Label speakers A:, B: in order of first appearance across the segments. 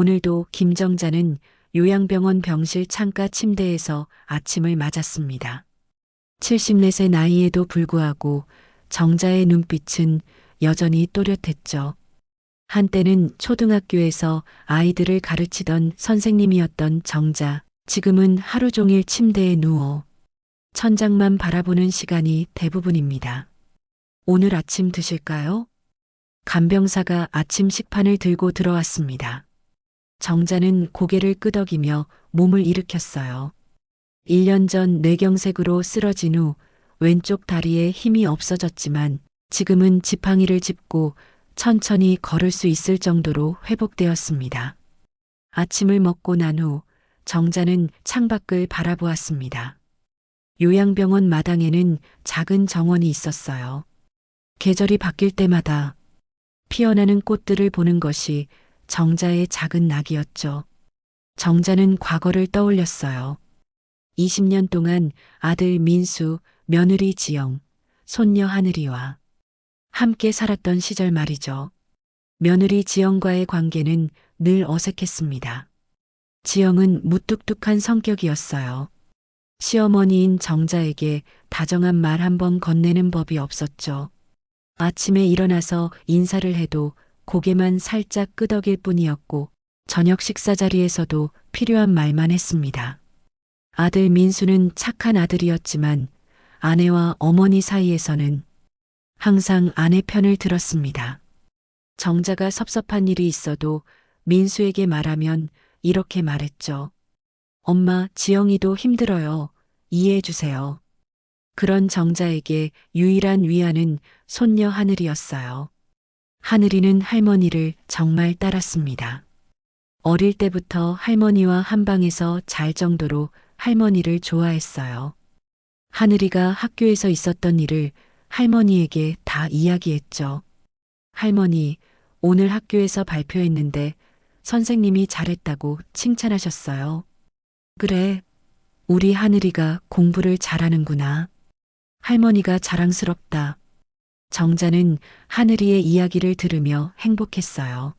A: 오늘도 김정자는 요양병원 병실 창가 침대에서 아침을 맞았습니다. 74세 나이에도 불구하고 정자의 눈빛은 여전히 또렷했죠. 한때는 초등학교에서 아이들을 가르치던 선생님이었던 정자, 지금은 하루 종일 침대에 누워 천장만 바라보는 시간이 대부분입니다. 오늘 아침 드실까요? 간병사가 아침 식판을 들고 들어왔습니다. 정자는 고개를 끄덕이며 몸을 일으켰어요. 1년 전 뇌경색으로 쓰러진 후 왼쪽 다리에 힘이 없어졌지만 지금은 지팡이를 짚고 천천히 걸을 수 있을 정도로 회복되었습니다. 아침을 먹고 난 후 정자는 창밖을 바라보았습니다. 요양병원 마당에는 작은 정원이 있었어요. 계절이 바뀔 때마다 피어나는 꽃들을 보는 것이 정자의 작은 낙이었죠. 정자는 과거를 떠올렸어요. 20년 동안 아들 민수, 며느리 지영, 손녀 하늘이와 함께 살았던 시절 말이죠. 며느리 지영과의 관계는 늘 어색했습니다. 지영은 무뚝뚝한 성격이었어요. 시어머니인 정자에게 다정한 말 한 번 건네는 법이 없었죠. 아침에 일어나서 인사를 해도 고개만 살짝 끄덕일 뿐이었고 저녁 식사 자리에서도 필요한 말만 했습니다. 아들 민수는 착한 아들이었지만 아내와 어머니 사이에서는 항상 아내 편을 들었습니다. 정자가 섭섭한 일이 있어도 민수에게 말하면 이렇게 말했죠. 엄마, 지영이도 힘들어요. 이해해 주세요. 그런 정자에게 유일한 위안은 손녀 하늘이었어요. 하늘이는 할머니를 정말 따랐습니다. 어릴 때부터 할머니와 한 방에서 잘 정도로 할머니를 좋아했어요. 하늘이가 학교에서 있었던 일을 할머니에게 다 이야기했죠. 할머니, 오늘 학교에서 발표했는데 선생님이 잘했다고 칭찬하셨어요. 그래, 우리 하늘이가 공부를 잘하는구나. 할머니가 자랑스럽다. 정자는 하늘이의 이야기를 들으며 행복했어요.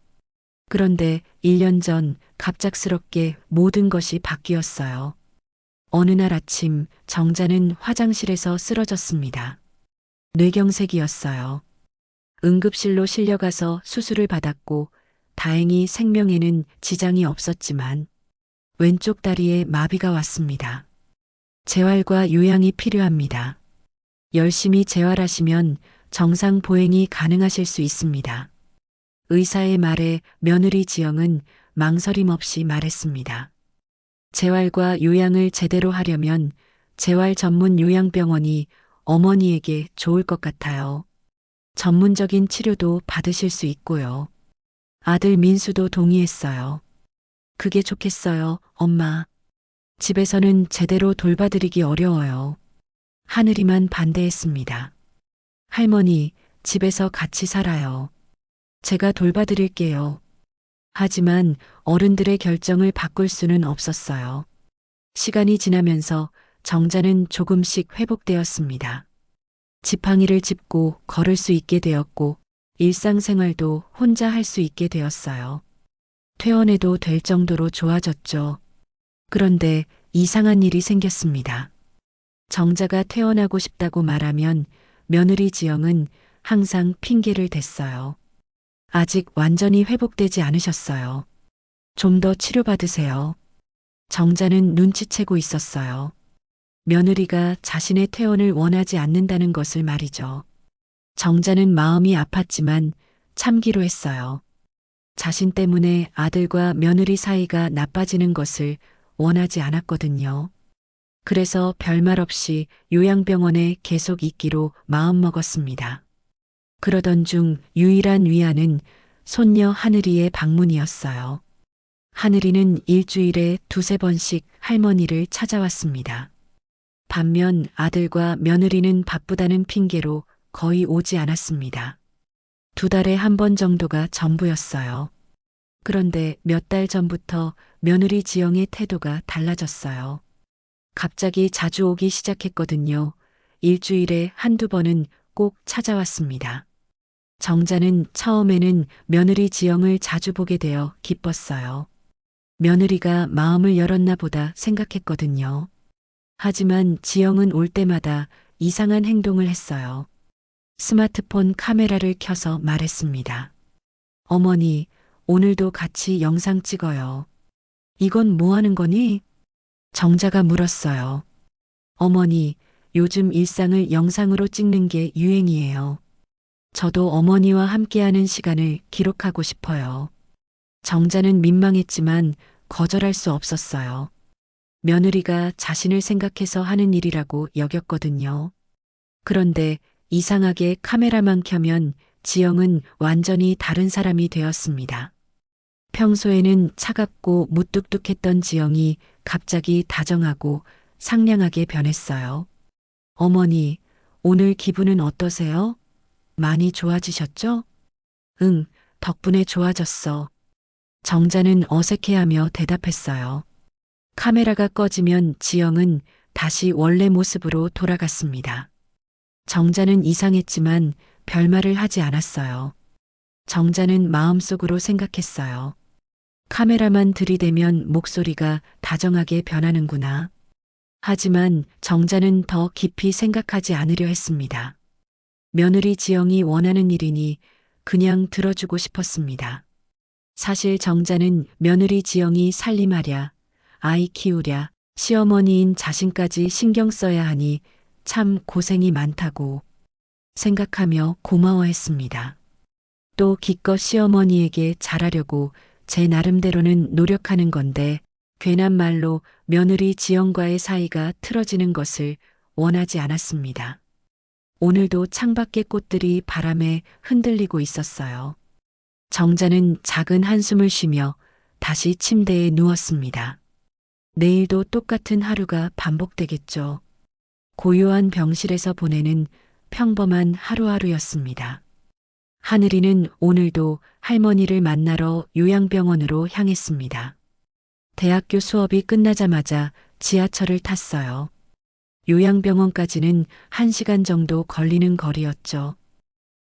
A: 그런데 1년 전 갑작스럽게 모든 것이 바뀌었어요. 어느 날 아침 정자는 화장실에서 쓰러졌습니다. 뇌경색이었어요. 응급실로 실려가서 수술을 받았고 다행히 생명에는 지장이 없었지만 왼쪽 다리에 마비가 왔습니다. 재활과 요양이 필요합니다. 열심히 재활하시면 정상 보행이 가능하실 수 있습니다. 의사의 말에 며느리 지영은 망설임 없이 말했습니다. 재활과 요양을 제대로 하려면 재활 전문 요양병원이 어머니에게 좋을 것 같아요. 전문적인 치료도 받으실 수 있고요. 아들 민수도 동의했어요. 그게 좋겠어요, 엄마. 집에서는 제대로 돌봐드리기 어려워요. 하늘이만 반대했습니다. 할머니, 집에서 같이 살아요. 제가 돌봐드릴게요. 하지만 어른들의 결정을 바꿀 수는 없었어요. 시간이 지나면서 정자는 조금씩 회복되었습니다. 지팡이를 짚고 걸을 수 있게 되었고 일상생활도 혼자 할 수 있게 되었어요. 퇴원해도 될 정도로 좋아졌죠. 그런데 이상한 일이 생겼습니다. 정자가 퇴원하고 싶다고 말하면 며느리 지영은 항상 핑계를 댔어요. 아직 완전히 회복되지 않으셨어요. 좀 더 치료받으세요. 정자는 눈치채고 있었어요. 며느리가 자신의 퇴원을 원하지 않는다는 것을 말이죠. 정자는 마음이 아팠지만 참기로 했어요. 자신 때문에 아들과 며느리 사이가 나빠지는 것을 원하지 않았거든요. 그래서 별말 없이 요양병원에 계속 있기로 마음먹었습니다. 그러던 중 유일한 위안은 손녀 하늘이의 방문이었어요. 하늘이는 일주일에 2~3번씩 할머니를 찾아왔습니다. 반면 아들과 며느리는 바쁘다는 핑계로 거의 오지 않았습니다. 2달에 1번 정도가 전부였어요. 그런데 몇 달 전부터 며느리 지영의 태도가 달라졌어요. 갑자기 자주 오기 시작했거든요. 일주일에 1~2번은 꼭 찾아왔습니다. 정자는 처음에는 며느리 지영을 자주 보게 되어 기뻤어요. 며느리가 마음을 열었나 보다 생각했거든요. 하지만 지영은 올 때마다 이상한 행동을 했어요. 스마트폰 카메라를 켜서 말했습니다. 어머니, 오늘도 같이 영상 찍어요. 이건 뭐 하는 거니? 정자가 물었어요. 어머니, 요즘 일상을 영상으로 찍는 게 유행이에요. 저도 어머니와 함께하는 시간을 기록하고 싶어요. 정자는 민망했지만 거절할 수 없었어요. 며느리가 자신을 생각해서 하는 일이라고 여겼거든요. 그런데 이상하게 카메라만 켜면 지영은 완전히 다른 사람이 되었습니다. 평소에는 차갑고 무뚝뚝했던 지영이 갑자기 다정하고 상냥하게 변했어요. 어머니, 오늘 기분은 어떠세요? 많이 좋아지셨죠? 응, 덕분에 좋아졌어. 정자는 어색해하며 대답했어요. 카메라가 꺼지면 지영은 다시 원래 모습으로 돌아갔습니다. 정자는 이상했지만 별말을 하지 않았어요. 정자는 마음속으로 생각했어요. 카메라만 들이대면 목소리가 다정하게 변하는구나. 하지만 정자는 더 깊이 생각하지 않으려 했습니다. 며느리 지영이 원하는 일이니 그냥 들어주고 싶었습니다. 사실 정자는 며느리 지영이 살림하랴, 아이 키우랴, 시어머니인 자신까지 신경 써야 하니 참 고생이 많다고 생각하며 고마워했습니다. 또 기껏 시어머니에게 잘하려고 제 나름대로는 노력하는 건데 괜한 말로 며느리 지영과의 사이가 틀어지는 것을 원하지 않았습니다. 오늘도 창밖의 꽃들이 바람에 흔들리고 있었어요. 정자는 작은 한숨을 쉬며 다시 침대에 누웠습니다. 내일도 똑같은 하루가 반복되겠죠. 고요한 병실에서 보내는 평범한 하루하루였습니다. 하늘이는 오늘도 할머니를 만나러 요양병원으로 향했습니다. 대학교 수업이 끝나자마자 지하철을 탔어요. 요양병원까지는 1시간 정도 걸리는 거리였죠.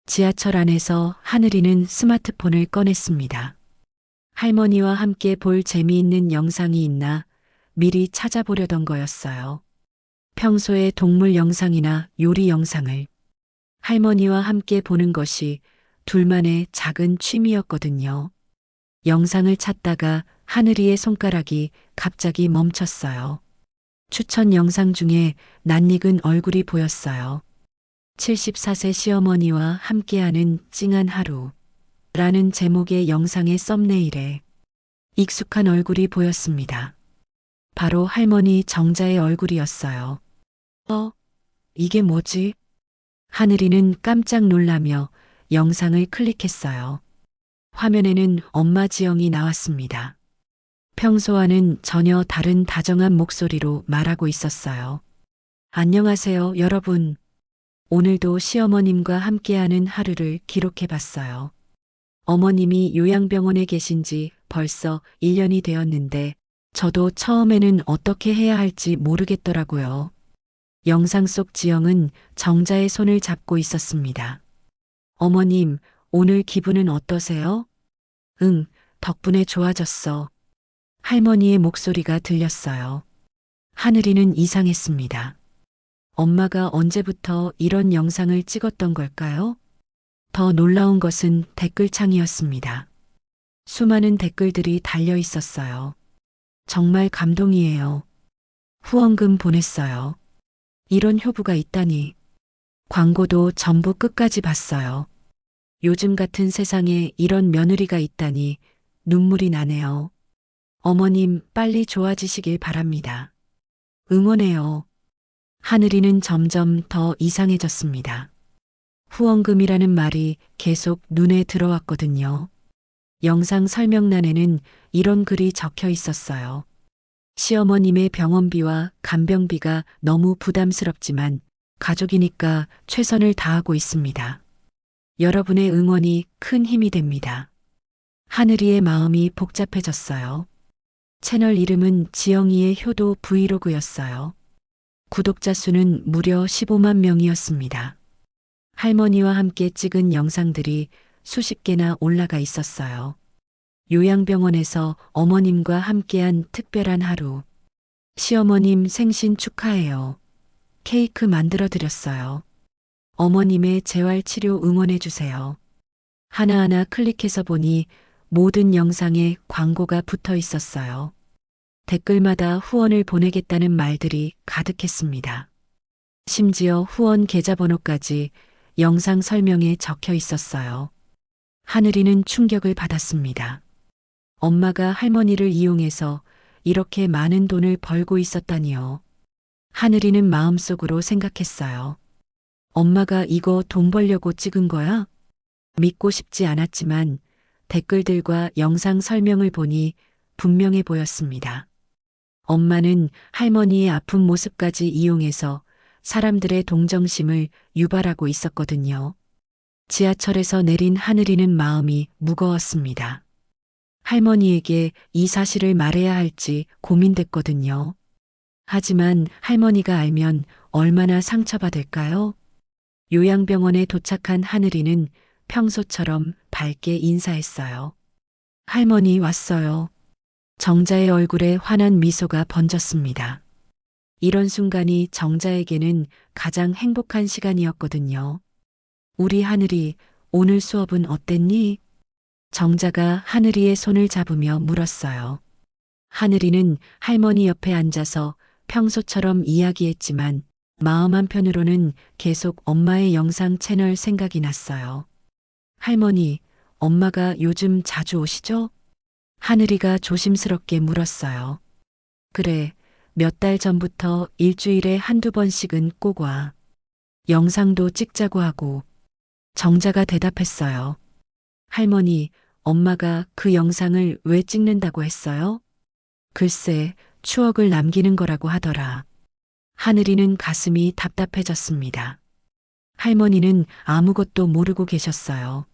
A: 지하철 안에서 하늘이는 스마트폰을 꺼냈습니다. 할머니와 함께 볼 재미있는 영상이 있나 미리 찾아보려던 거였어요. 평소에 동물 영상이나 요리 영상을 할머니와 함께 보는 것이 둘만의 작은 취미였거든요. 영상을 찾다가 하늘이의 손가락이 갑자기 멈췄어요. 추천 영상 중에 낯익은 얼굴이 보였어요. 74세 시어머니와 함께하는 찡한 하루 라는 제목의 영상의 썸네일에 익숙한 얼굴이 보였습니다. 바로 할머니 정자의 얼굴이었어요. 이게 뭐지? 하늘이는 깜짝 놀라며 영상을 클릭했어요. 화면에는 엄마 지영이 나왔습니다. 평소와는 전혀 다른 다정한 목소리로 말하고 있었어요. 안녕하세요, 여러분. 오늘도 시어머님과 함께하는 하루를 기록해 봤어요. 어머님이 요양병원에 계신 지 벌써 1년이 되었는데 저도 처음에는 어떻게 해야 할지 모르겠더라고요. 영상 속 지영은 정자의 손을 잡고 있었습니다. 어머님, 오늘 기분은 어떠세요? 응, 덕분에 좋아졌어. 할머니의 목소리가 들렸어요. 하늘이는 이상했습니다. 엄마가 언제부터 이런 영상을 찍었던 걸까요? 더 놀라운 것은 댓글창이었습니다. 수많은 댓글들이 달려 있었어요. 정말 감동이에요. 후원금 보냈어요. 이런 효부가 있다니. 광고도 전부 끝까지 봤어요. 요즘 같은 세상에 이런 며느리가 있다니 눈물이 나네요. 어머님 빨리 좋아지시길 바랍니다. 응원해요. 하늘이는 점점 더 이상해졌습니다. 후원금이라는 말이 계속 눈에 들어왔거든요. 영상 설명란에는 이런 글이 적혀 있었어요. 시어머님의 병원비와 간병비가 너무 부담스럽지만 가족이니까 최선을 다하고 있습니다. 여러분의 응원이 큰 힘이 됩니다. 하늘이의 마음이 복잡해졌어요. 채널 이름은 지영이의 효도 브이로그였어요. 구독자 수는 무려 15만 명이었습니다. 할머니와 함께 찍은 영상들이 수십 개나 올라가 있었어요. 요양병원에서 어머님과 함께한 특별한 하루. 시어머님 생신 축하해요. 케이크 만들어 드렸어요. 어머님의 재활치료 응원해 주세요. 하나하나 클릭해서 보니 모든 영상에 광고가 붙어 있었어요. 댓글마다 후원을 보내겠다는 말들이 가득했습니다. 심지어 후원 계좌번호까지 영상 설명에 적혀 있었어요. 하늘이는 충격을 받았습니다. 엄마가 할머니를 이용해서 이렇게 많은 돈을 벌고 있었다니요. 하늘이는 마음속으로 생각했어요. 엄마가 이거 돈 벌려고 찍은 거야? 믿고 싶지 않았지만 댓글들과 영상 설명을 보니 분명해 보였습니다. 엄마는 할머니의 아픈 모습까지 이용해서 사람들의 동정심을 유발하고 있었거든요. 지하철에서 내린 하늘이는 마음이 무거웠습니다. 할머니에게 이 사실을 말해야 할지 고민됐거든요. 하지만 할머니가 알면 얼마나 상처받을까요? 요양병원에 도착한 하늘이는 평소처럼 밝게 인사했어요. 할머니 왔어요. 정자의 얼굴에 환한 미소가 번졌습니다. 이런 순간이 정자에게는 가장 행복한 시간이었거든요. 우리 하늘이 오늘 수업은 어땠니? 정자가 하늘이의 손을 잡으며 물었어요. 하늘이는 할머니 옆에 앉아서 평소처럼 이야기했지만 마음 한편으로는 계속 엄마의 영상 채널 생각이 났어요. 할머니, 엄마가 요즘 자주 오시죠? 하늘이가 조심스럽게 물었어요. 그래, 몇 달 전부터 일주일에 한두 번씩은 꼭 와. 영상도 찍자고 하고. 정자가 대답했어요. 할머니, 엄마가 그 영상을 왜 찍는다고 했어요? 글쎄, 추억을 남기는 거라고 하더라. 하늘이는 가슴이 답답해졌습니다. 할머니는 아무것도 모르고 계셨어요.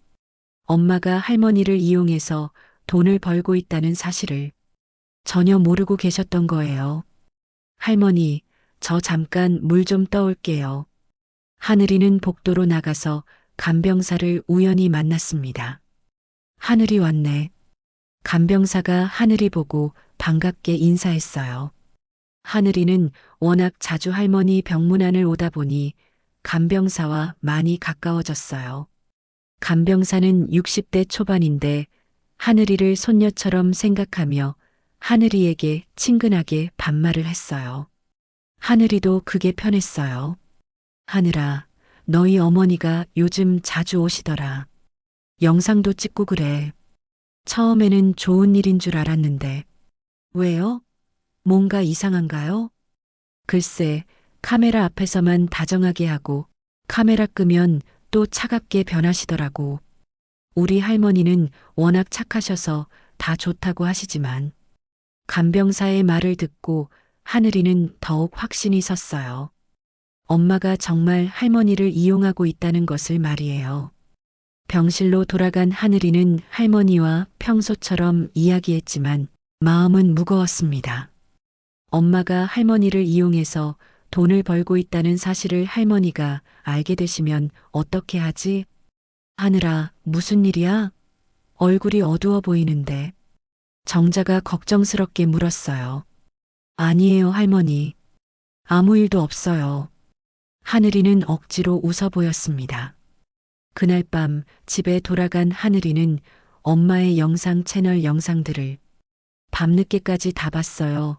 A: 엄마가 할머니를 이용해서 돈을 벌고 있다는 사실을 전혀 모르고 계셨던 거예요. 할머니, 저 잠깐 물 좀 떠올게요. 하늘이는 복도로 나가서 간병사를 우연히 만났습니다. 하늘이 왔네. 간병사가 하늘이 보고 반갑게 인사했어요. 하늘이는 워낙 자주 할머니 병문안을 오다 보니 간병사와 많이 가까워졌어요. 간병사는 60대 초반인데 하늘이를 손녀처럼 생각하며 하늘이에게 친근하게 반말을 했어요. 하늘이도 그게 편했어요. 하늘아, 너희 어머니가 요즘 자주 오시더라. 영상도 찍고 그래. 처음에는 좋은 일인 줄 알았는데. 왜요? 뭔가 이상한가요? 글쎄, 카메라 앞에서만 다정하게 하고 카메라 끄면 또 차갑게 변하시더라고. 우리 할머니는 워낙 착하셔서 다 좋다고 하시지만 간병사의 말을 듣고 하늘이는 더욱 확신이 섰어요. 엄마가 정말 할머니를 이용하고 있다는 것을 말이에요. 병실로 돌아간 하늘이는 할머니와 평소처럼 이야기했지만 마음은 무거웠습니다. 엄마가 할머니를 이용해서 돈을 벌고 있다는 사실을 할머니가 알게 되시면 어떻게 하지? 하늘아, 무슨 일이야? 얼굴이 어두워 보이는데. 정자가 걱정스럽게 물었어요. 아니에요, 할머니. 아무 일도 없어요. 하늘이는 억지로 웃어 보였습니다. 그날 밤 집에 돌아간 하늘이는 엄마의 영상 채널 영상들을 밤늦게까지 다 봤어요.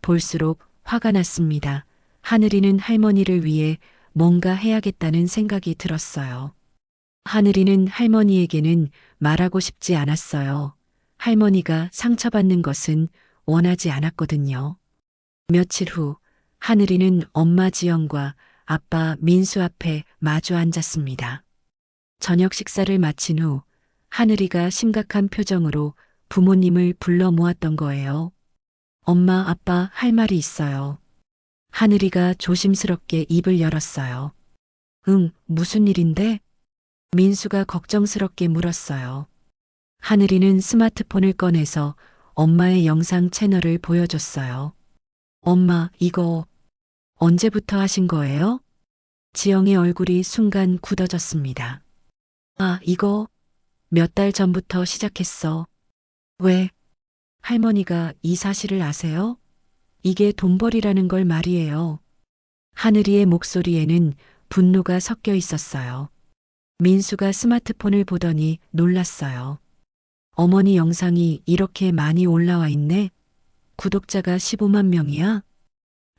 A: 볼수록 화가 났습니다. 하늘이는 할머니를 위해 뭔가 해야겠다는 생각이 들었어요. 하늘이는 할머니에게는 말하고 싶지 않았어요. 할머니가 상처받는 것은 원하지 않았거든요. 며칠 후 하늘이는 엄마 지영과 아빠 민수 앞에 마주 앉았습니다. 저녁 식사를 마친 후 하늘이가 심각한 표정으로 부모님을 불러 모았던 거예요. 엄마, 아빠, 할 말이 있어요. 하늘이가 조심스럽게 입을 열었어요. 응, 무슨 일인데? 민수가 걱정스럽게 물었어요. 하늘이는 스마트폰을 꺼내서 엄마의 영상 채널을 보여줬어요. 엄마, 이거 언제부터 하신 거예요? 지영의 얼굴이 순간 굳어졌습니다. 아, 이거 몇 달 전부터 시작했어. 왜? 할머니가 이 사실을 아세요? 이게 돈벌이라는 걸 말이에요. 하늘이의 목소리에는 분노가 섞여 있었어요. 민수가 스마트폰을 보더니 놀랐어요. 어머니 영상이 이렇게 많이 올라와 있네? 구독자가 15만 명이야?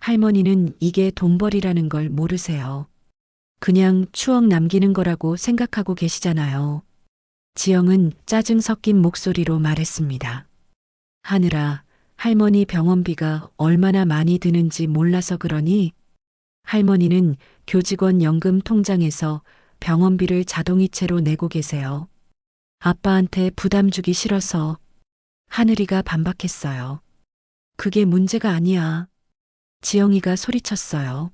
A: 할머니는 이게 돈벌이라는 걸 모르세요. 그냥 추억 남기는 거라고 생각하고 계시잖아요. 지영은 짜증 섞인 목소리로 말했습니다. 하늘아, 할머니 병원비가 얼마나 많이 드는지 몰라서 그러니? 할머니는 교직원 연금 통장에서 병원비를 자동이체로 내고 계세요. 아빠한테 부담 주기 싫어서. 하늘이가 반박했어요. 그게 문제가 아니야. 지영이가 소리쳤어요.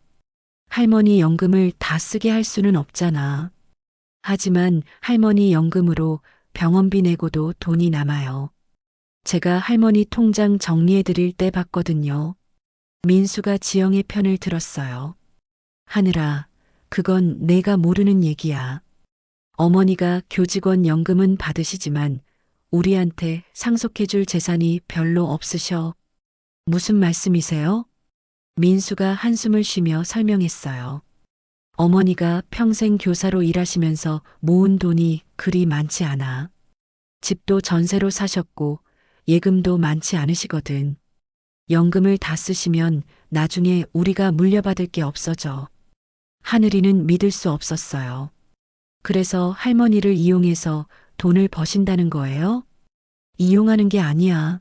A: 할머니 연금을 다 쓰게 할 수는 없잖아. 하지만 할머니 연금으로 병원비 내고도 돈이 남아요. 제가 할머니 통장 정리해 드릴 때 봤거든요. 민수가 지영의 편을 들었어요. 하늘아, 그건 내가 모르는 얘기야. 어머니가 교직원 연금은 받으시지만 우리한테 상속해줄 재산이 별로 없으셔. 무슨 말씀이세요? 민수가 한숨을 쉬며 설명했어요. 어머니가 평생 교사로 일하시면서 모은 돈이 그리 많지 않아. 집도 전세로 사셨고 예금도 많지 않으시거든. 연금을 다 쓰시면 나중에 우리가 물려받을 게 없어져. 하늘이는 믿을 수 없었어요. 그래서 할머니를 이용해서 돈을 버신다는 거예요? 이용하는 게 아니야.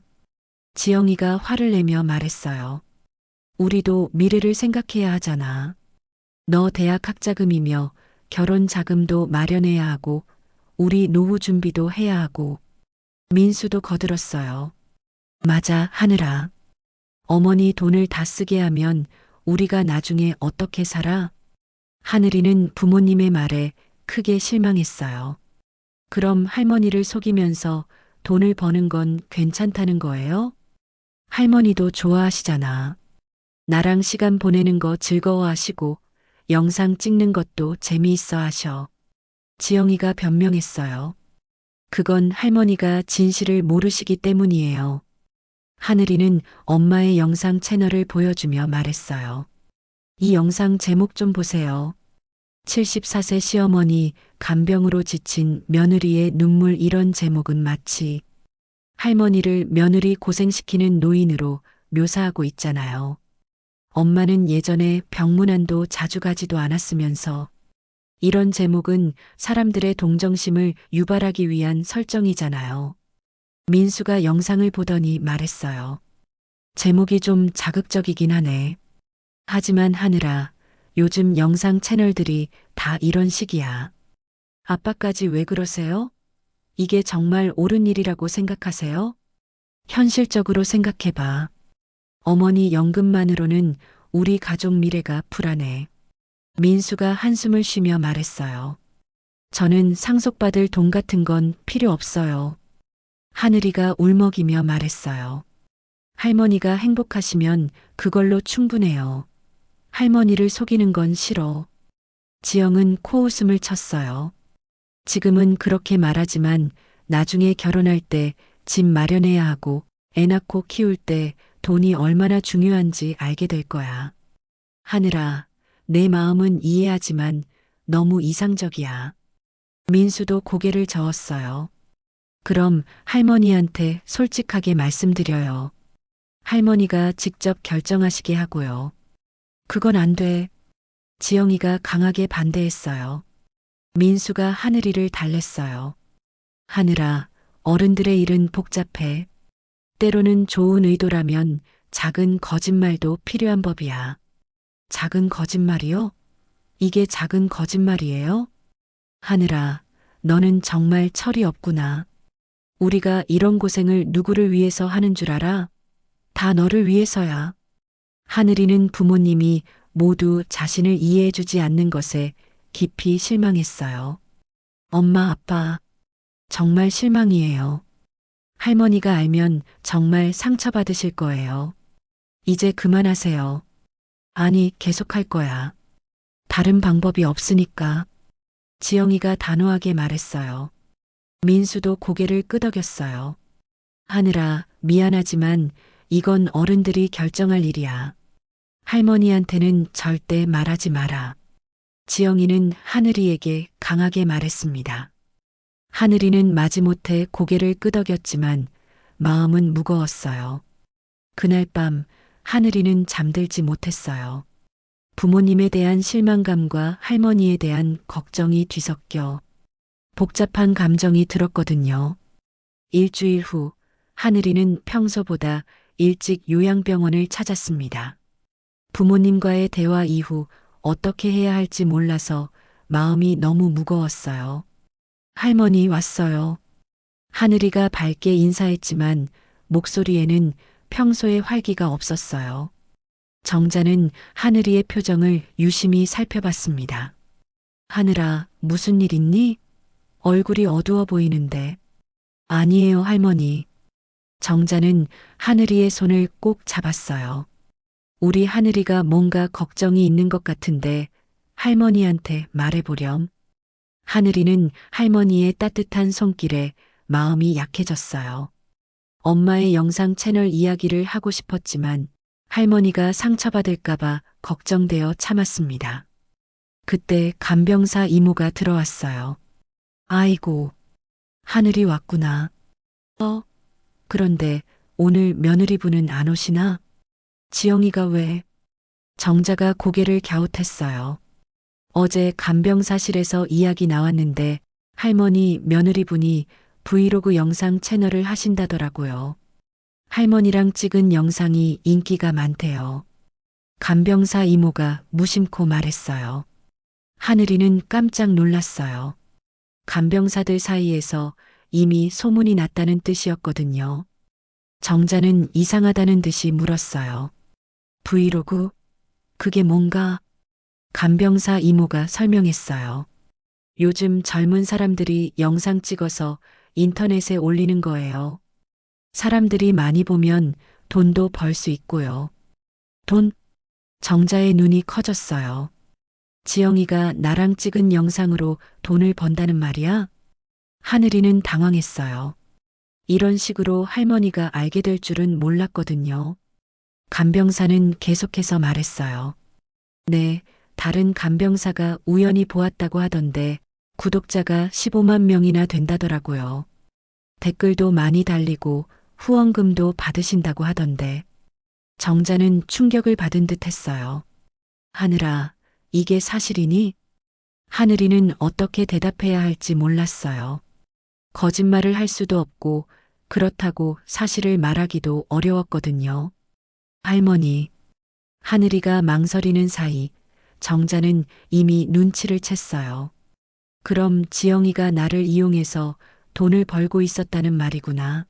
A: 지영이가 화를 내며 말했어요. 우리도 미래를 생각해야 하잖아. 너 대학 학자금이며 결혼 자금도 마련해야 하고 우리 노후 준비도 해야 하고. 민수도 거들었어요. 맞아, 하늘아. 어머니 돈을 다 쓰게 하면 우리가 나중에 어떻게 살아? 하늘이는 부모님의 말에 크게 실망했어요. 그럼 할머니를 속이면서 돈을 버는 건 괜찮다는 거예요? 할머니도 좋아하시잖아. 나랑 시간 보내는 거 즐거워하시고 영상 찍는 것도 재미있어 하셔. 지영이가 변명했어요. 그건 할머니가 진실을 모르시기 때문이에요. 하늘이는 엄마의 영상 채널을 보여주며 말했어요. 이 영상 제목 좀 보세요. 74세 시어머니 간병으로 지친 며느리의 눈물. 이런 제목은 마치 할머니를 며느리 고생시키는 노인으로 묘사하고 있잖아요. 엄마는 예전에 병문안도 자주 가지도 않았으면서 이런 제목은 사람들의 동정심을 유발하기 위한 설정이잖아요. 민수가 영상을 보더니 말했어요. 제목이 좀 자극적이긴 하네. 하지만 하늘아, 요즘 영상 채널들이 다 이런 식이야. 아빠까지 왜 그러세요? 이게 정말 옳은 일이라고 생각하세요? 현실적으로 생각해봐. 어머니 연금만으로는 우리 가족 미래가 불안해. 민수가 한숨을 쉬며 말했어요. 저는 상속받을 돈 같은 건 필요 없어요. 하늘이가 울먹이며 말했어요. 할머니가 행복하시면 그걸로 충분해요. 할머니를 속이는 건 싫어. 지영은 코웃음을 쳤어요. 지금은 그렇게 말하지만 나중에 결혼할 때 집 마련해야 하고 애 낳고 키울 때 돈이 얼마나 중요한지 알게 될 거야. 하늘아, 내 마음은 이해하지만 너무 이상적이야. 민수도 고개를 저었어요. 그럼 할머니한테 솔직하게 말씀드려요. 할머니가 직접 결정하시게 하고요. 그건 안 돼. 지영이가 강하게 반대했어요. 민수가 하늘이를 달랬어요. 하늘아, 어른들의 일은 복잡해. 때로는 좋은 의도라면 작은 거짓말도 필요한 법이야. 작은 거짓말이요? 이게 작은 거짓말이에요? 하늘아, 너는 정말 철이 없구나. 우리가 이런 고생을 누구를 위해서 하는 줄 알아? 다 너를 위해서야. 하늘이는 부모님이 모두 자신을 이해해주지 않는 것에 깊이 실망했어요. 엄마, 아빠, 정말 실망이에요. 할머니가 알면 정말 상처받으실 거예요. 이제 그만하세요. 아니, 계속할 거야. 다른 방법이 없으니까. 지영이가 단호하게 말했어요. 민수도 고개를 끄덕였어요. 하늘아, 미안하지만 이건 어른들이 결정할 일이야. 할머니한테는 절대 말하지 마라. 지영이는 하늘이에게 강하게 말했습니다. 하늘이는 마지못해 고개를 끄덕였지만 마음은 무거웠어요. 그날 밤 하늘이는 잠들지 못했어요. 부모님에 대한 실망감과 할머니에 대한 걱정이 뒤섞여 복잡한 감정이 들었거든요. 일주일 후 하늘이는 평소보다 일찍 요양병원을 찾았습니다. 부모님과의 대화 이후 어떻게 해야 할지 몰라서 마음이 너무 무거웠어요. 할머니 왔어요. 하늘이가 밝게 인사했지만 목소리에는 평소의 활기가 없었어요. 정자는 하늘이의 표정을 유심히 살펴봤습니다. 하늘아, 무슨 일 있니? 얼굴이 어두워 보이는데. 아니에요, 할머니. 정자는 하늘이의 손을 꼭 잡았어요. 우리 하늘이가 뭔가 걱정이 있는 것 같은데 할머니한테 말해보렴. 하늘이는 할머니의 따뜻한 손길에 마음이 약해졌어요. 엄마의 영상 채널 이야기를 하고 싶었지만 할머니가 상처받을까봐 걱정되어 참았습니다. 그때 간병사 이모가 들어왔어요. 아이고, 하늘이 왔구나. 그런데 오늘 며느리분은 안 오시나? 지영이가 왜? 정자가 고개를 갸웃했어요. 어제 간병사실에서 이야기 나왔는데 할머니 며느리분이 브이로그 영상 채널을 하신다더라고요. 할머니랑 찍은 영상이 인기가 많대요. 간병사 이모가 무심코 말했어요. 하늘이는 깜짝 놀랐어요. 간병사들 사이에서 이미 소문이 났다는 뜻이었거든요. 정자는 이상하다는 듯이 물었어요. 브이로그? 그게 뭔가? 간병사 이모가 설명했어요. 요즘 젊은 사람들이 영상 찍어서 인터넷에 올리는 거예요. 사람들이 많이 보면 돈도 벌 수 있고요. 돈? 정자의 눈이 커졌어요. 지영이가 나랑 찍은 영상으로 돈을 번다는 말이야? 하늘이는 당황했어요. 이런 식으로 할머니가 알게 될 줄은 몰랐거든요. 간병사는 계속해서 말했어요. 네, 다른 간병사가 우연히 보았다고 하던데 구독자가 15만 명이나 된다더라고요. 댓글도 많이 달리고 후원금도 받으신다고 하던데. 정자는 충격을 받은 듯 했어요. 하늘아, 이게 사실이니? 하늘이는 어떻게 대답해야 할지 몰랐어요. 거짓말을 할 수도 없고 그렇다고 사실을 말하기도 어려웠거든요. 할머니, 하늘이가 망설이는 사이 정자는 이미 눈치를 챘어요. 그럼 지영이가 나를 이용해서 돈을 벌고 있었다는 말이구나.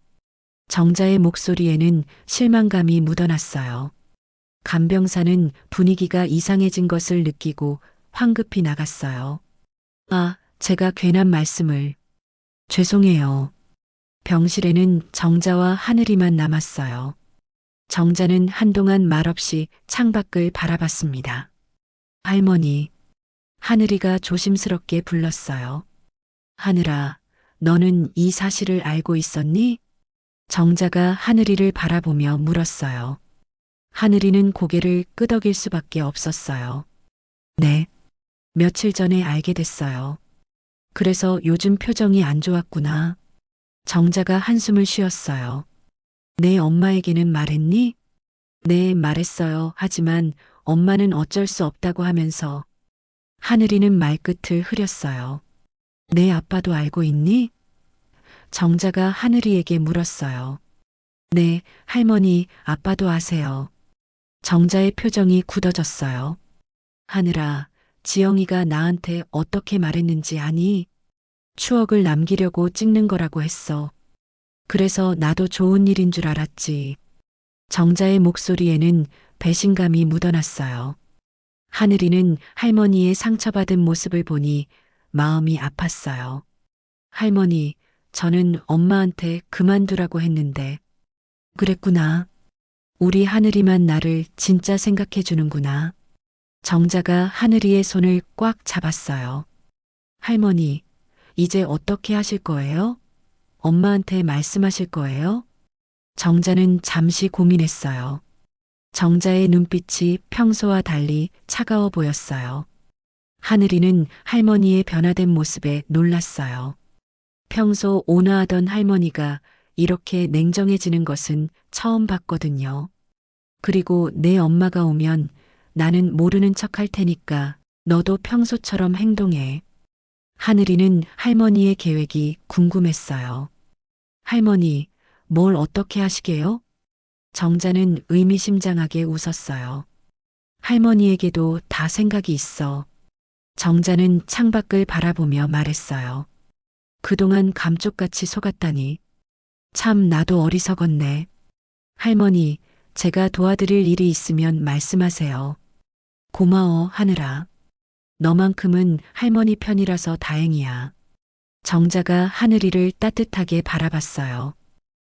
A: 정자의 목소리에는 실망감이 묻어났어요. 간병사는 분위기가 이상해진 것을 느끼고 황급히 나갔어요. 아, 제가 괜한 말씀을. 죄송해요. 병실에는 정자와 하늘이만 남았어요. 정자는 한동안 말없이 창밖을 바라봤습니다. 할머니, 하늘이가 조심스럽게 불렀어요. 하늘아, 너는 이 사실을 알고 있었니? 정자가 하늘이를 바라보며 물었어요. 하늘이는 고개를 끄덕일 수밖에 없었어요. 네, 며칠 전에 알게 됐어요. 그래서 요즘 표정이 안 좋았구나. 정자가 한숨을 쉬었어요. 내 엄마에게는 말했니? 네, 말했어요. 하지만 엄마는 어쩔 수 없다고 하면서 하늘이는 말끝을 흐렸어요. 내 아빠도 알고 있니? 정자가 하늘이에게 물었어요. 네, 할머니, 아빠도 아세요. 정자의 표정이 굳어졌어요. 하늘아, 지영이가 나한테 어떻게 말했는지 아니? 추억을 남기려고 찍는 거라고 했어. 그래서 나도 좋은 일인 줄 알았지. 정자의 목소리에는 배신감이 묻어났어요. 하늘이는 할머니의 상처받은 모습을 보니 마음이 아팠어요. 할머니, 저는 엄마한테 그만두라고 했는데. 그랬구나. 우리 하늘이만 나를 진짜 생각해 주는구나. 정자가 하늘이의 손을 꽉 잡았어요. 할머니, 이제 어떻게 하실 거예요? 엄마한테 말씀하실 거예요? 정자는 잠시 고민했어요. 정자의 눈빛이 평소와 달리 차가워 보였어요. 하늘이는 할머니의 변화된 모습에 놀랐어요. 평소 온화하던 할머니가 이렇게 냉정해지는 것은 처음 봤거든요. 그리고 내 엄마가 오면 나는 모르는 척 할 테니까 너도 평소처럼 행동해. 하늘이는 할머니의 계획이 궁금했어요. 할머니, 뭘 어떻게 하시게요? 정자는 의미심장하게 웃었어요. 할머니에게도 다 생각이 있어. 정자는 창밖을 바라보며 말했어요. 그동안 감쪽같이 속았다니. 참 나도 어리석었네. 할머니, 제가 도와드릴 일이 있으면 말씀하세요. 고마워, 하늘아. 너만큼은 할머니 편이라서 다행이야. 정자가 하늘이를 따뜻하게 바라봤어요.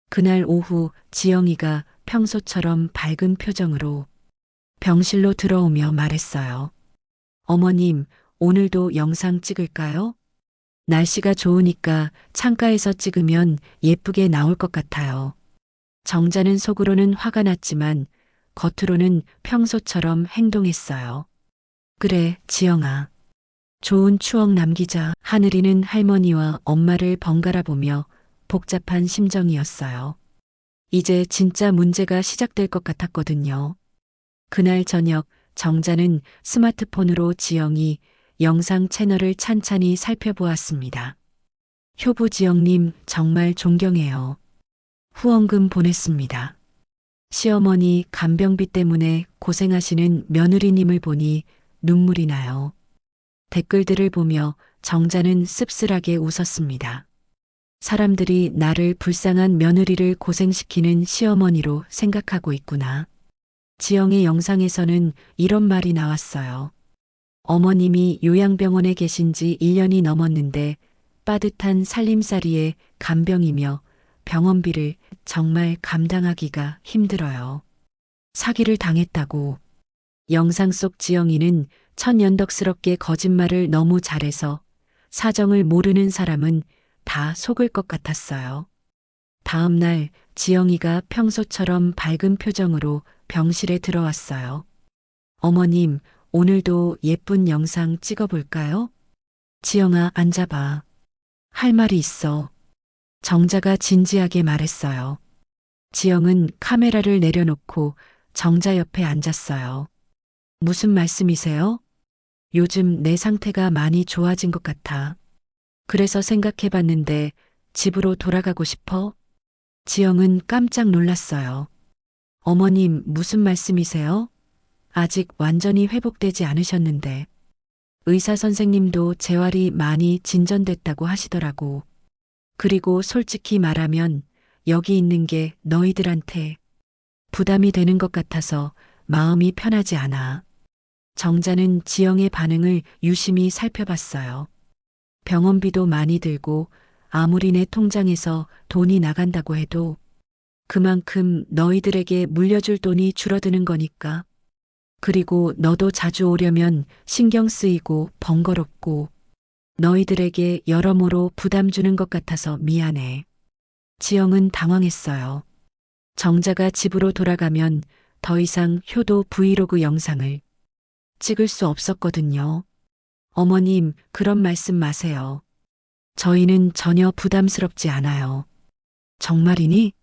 A: 그날 오후 지영이가 평소처럼 밝은 표정으로 병실로 들어오며 말했어요. 어머님, 오늘도 영상 찍을까요? 날씨가 좋으니까 창가에서 찍으면 예쁘게 나올 것 같아요. 정자는 속으로는 화가 났지만 겉으로는 평소처럼 행동했어요. 그래, 지영아. 좋은 추억 남기자. 하늘이는 할머니와 엄마를 번갈아 보며 복잡한 심정이었어요. 이제 진짜 문제가 시작될 것 같았거든요. 그날 저녁 정자는 스마트폰으로 지영이 영상 채널을 찬찬히 살펴보았습니다. 효부 지영님 정말 존경해요. 후원금 보냈습니다. 시어머니 간병비 때문에 고생하시는 며느리님을 보니 눈물이 나요. 댓글들을 보며 정자는 씁쓸하게 웃었습니다. 사람들이 나를 불쌍한 며느리를 고생시키는 시어머니로 생각하고 있구나. 지영의 영상에서는 이런 말이 나왔어요. 어머님이 요양병원에 계신 지 1년이 넘었는데 빠듯한 살림살이에 간병이며 병원비를 정말 감당하기가 힘들어요. 사기를 당했다고. 영상 속 지영이는 천연덕스럽게 거짓말을 너무 잘해서 사정을 모르는 사람은 다 속을 것 같았어요. 다음 날 지영이가 평소처럼 밝은 표정으로 병실에 들어왔어요. 어머님, 오늘도 예쁜 영상 찍어볼까요? 지영아, 앉아봐. 할 말이 있어. 정자가 진지하게 말했어요. 지영은 카메라를 내려놓고 정자 옆에 앉았어요. 무슨 말씀이세요? 요즘 내 상태가 많이 좋아진 것 같아. 그래서 생각해봤는데 집으로 돌아가고 싶어? 지영은 깜짝 놀랐어요. 어머님, 무슨 말씀이세요? 아직 완전히 회복되지 않으셨는데. 의사 선생님도 재활이 많이 진전됐다고 하시더라고. 그리고 솔직히 말하면 여기 있는 게 너희들한테 부담이 되는 것 같아서 마음이 편하지 않아. 정자는 지영의 반응을 유심히 살펴봤어요. 병원비도 많이 들고 아무리 내 통장에서 돈이 나간다고 해도 그만큼 너희들에게 물려줄 돈이 줄어드는 거니까. 그리고 너도 자주 오려면 신경 쓰이고 번거롭고 너희들에게 여러모로 부담 주는 것 같아서 미안해. 지영은 당황했어요. 정자가 집으로 돌아가면 더 이상 효도 브이로그 영상을 찍을 수 없었거든요. 어머님, 그런 말씀 마세요. 저희는 전혀 부담스럽지 않아요. 정말이니?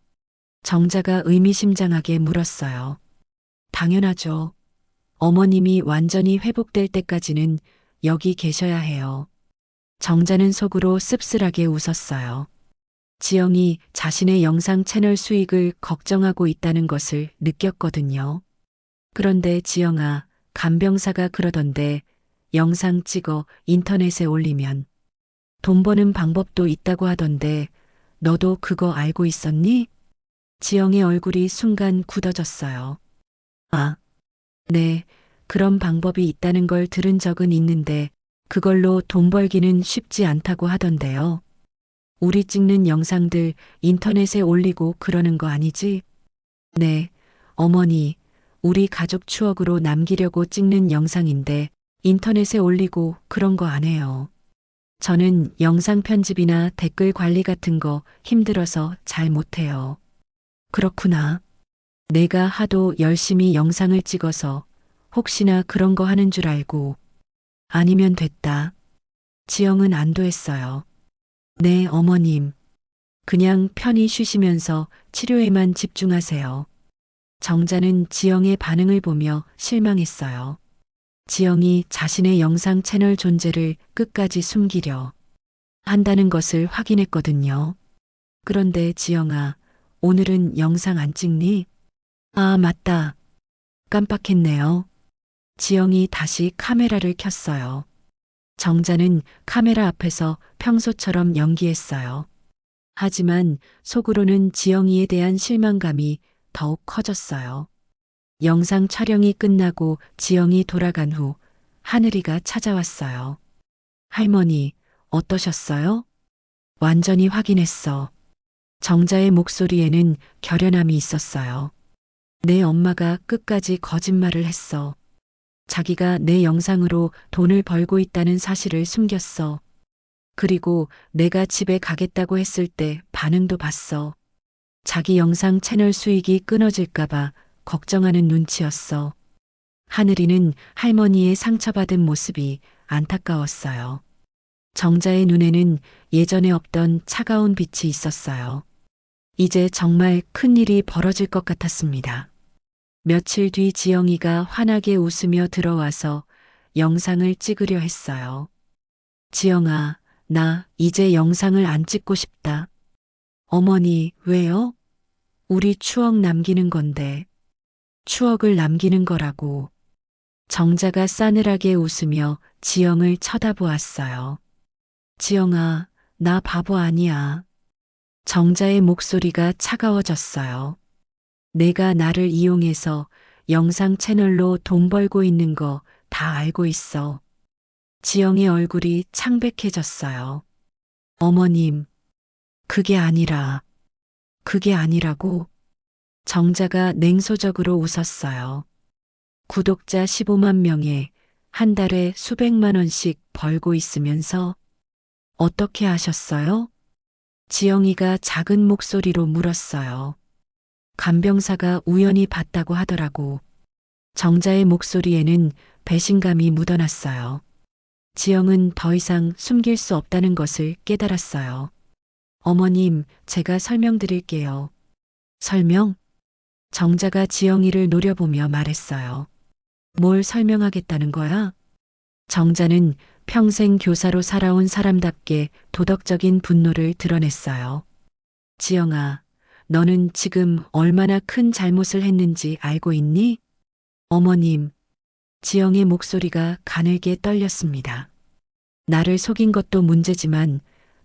A: 정자가 의미심장하게 물었어요. 당연하죠. 어머님이 완전히 회복될 때까지는 여기 계셔야 해요. 정자는 속으로 씁쓸하게 웃었어요. 지영이 자신의 영상 채널 수익을 걱정하고 있다는 것을 느꼈거든요. 그런데 지영아, 간병사가 그러던데 영상 찍어 인터넷에 올리면 돈 버는 방법도 있다고 하던데 너도 그거 알고 있었니? 지영의 얼굴이 순간 굳어졌어요. 아, 네, 그런 방법이 있다는 걸 들은 적은 있는데 그걸로 돈 벌기는 쉽지 않다고 하던데요. 우리 찍는 영상들 인터넷에 올리고 그러는 거 아니지? 네, 어머니, 우리 가족 추억으로 남기려고 찍는 영상인데 인터넷에 올리고 그런 거 안 해요. 저는 영상 편집이나 댓글 관리 같은 거 힘들어서 잘 못해요. 그렇구나. 내가 하도 열심히 영상을 찍어서 혹시나 그런 거 하는 줄 알고. 아니면 됐다. 지영은 안도했어요. 네, 어머님. 그냥 편히 쉬시면서 치료에만 집중하세요. 정자는 지영의 반응을 보며 실망했어요. 지영이 자신의 영상 채널 존재를 끝까지 숨기려 한다는 것을 확인했거든요. 그런데 지영아, 오늘은 영상 안 찍니? 아, 맞다. 깜빡했네요. 지영이 다시 카메라를 켰어요. 정자는 카메라 앞에서 평소처럼 연기했어요. 하지만 속으로는 지영이에 대한 실망감이 더욱 커졌어요. 영상 촬영이 끝나고 지영이 돌아간 후 하늘이가 찾아왔어요. 할머니, 어떠셨어요? 완전히 확인했어. 정자의 목소리에는 결연함이 있었어요. 내 엄마가 끝까지 거짓말을 했어. 자기가 내 영상으로 돈을 벌고 있다는 사실을 숨겼어. 그리고 내가 집에 가겠다고 했을 때 반응도 봤어. 자기 영상 채널 수익이 끊어질까봐 걱정하는 눈치였어. 하늘이는 할머니의 상처받은 모습이 안타까웠어요. 정자의 눈에는 예전에 없던 차가운 빛이 있었어요. 이제 정말 큰일이 벌어질 것 같았습니다. 며칠 뒤 지영이가 환하게 웃으며 들어와서 영상을 찍으려 했어요. 지영아, 나 이제 영상을 안 찍고 싶다. 어머니, 왜요? 우리 추억 남기는 건데. 추억을 남기는 거라고. 정자가 싸늘하게 웃으며 지영을 쳐다보았어요. 지영아, 나 바보 아니야. 정자의 목소리가 차가워졌어요. 내가 나를 이용해서 영상 채널로 돈 벌고 있는 거 다 알고 있어. 지영의 얼굴이 창백해졌어요. 어머님, 그게 아니라고. 정자가 냉소적으로 웃었어요. 구독자 15만 명에 한 달에 수백만 원씩 벌고 있으면서 어떻게 하셨어요? 지영이가 작은 목소리로 물었어요. 간병사가 우연히 봤다고 하더라고. 정자의 목소리에는 배신감이 묻어났어요. 지영은 더 이상 숨길 수 없다는 것을 깨달았어요. 어머님, 제가 설명드릴게요. 설명? 정자가 지영이를 노려보며 말했어요. 뭘 설명하겠다는 거야? 정자는 평생 교사로 살아온 사람답게 도덕적인 분노를 드러냈어요. 지영아, 너는 지금 얼마나 큰 잘못을 했는지 알고 있니? 어머님, 지영의 목소리가 가늘게 떨렸습니다. 나를 속인 것도 문제지만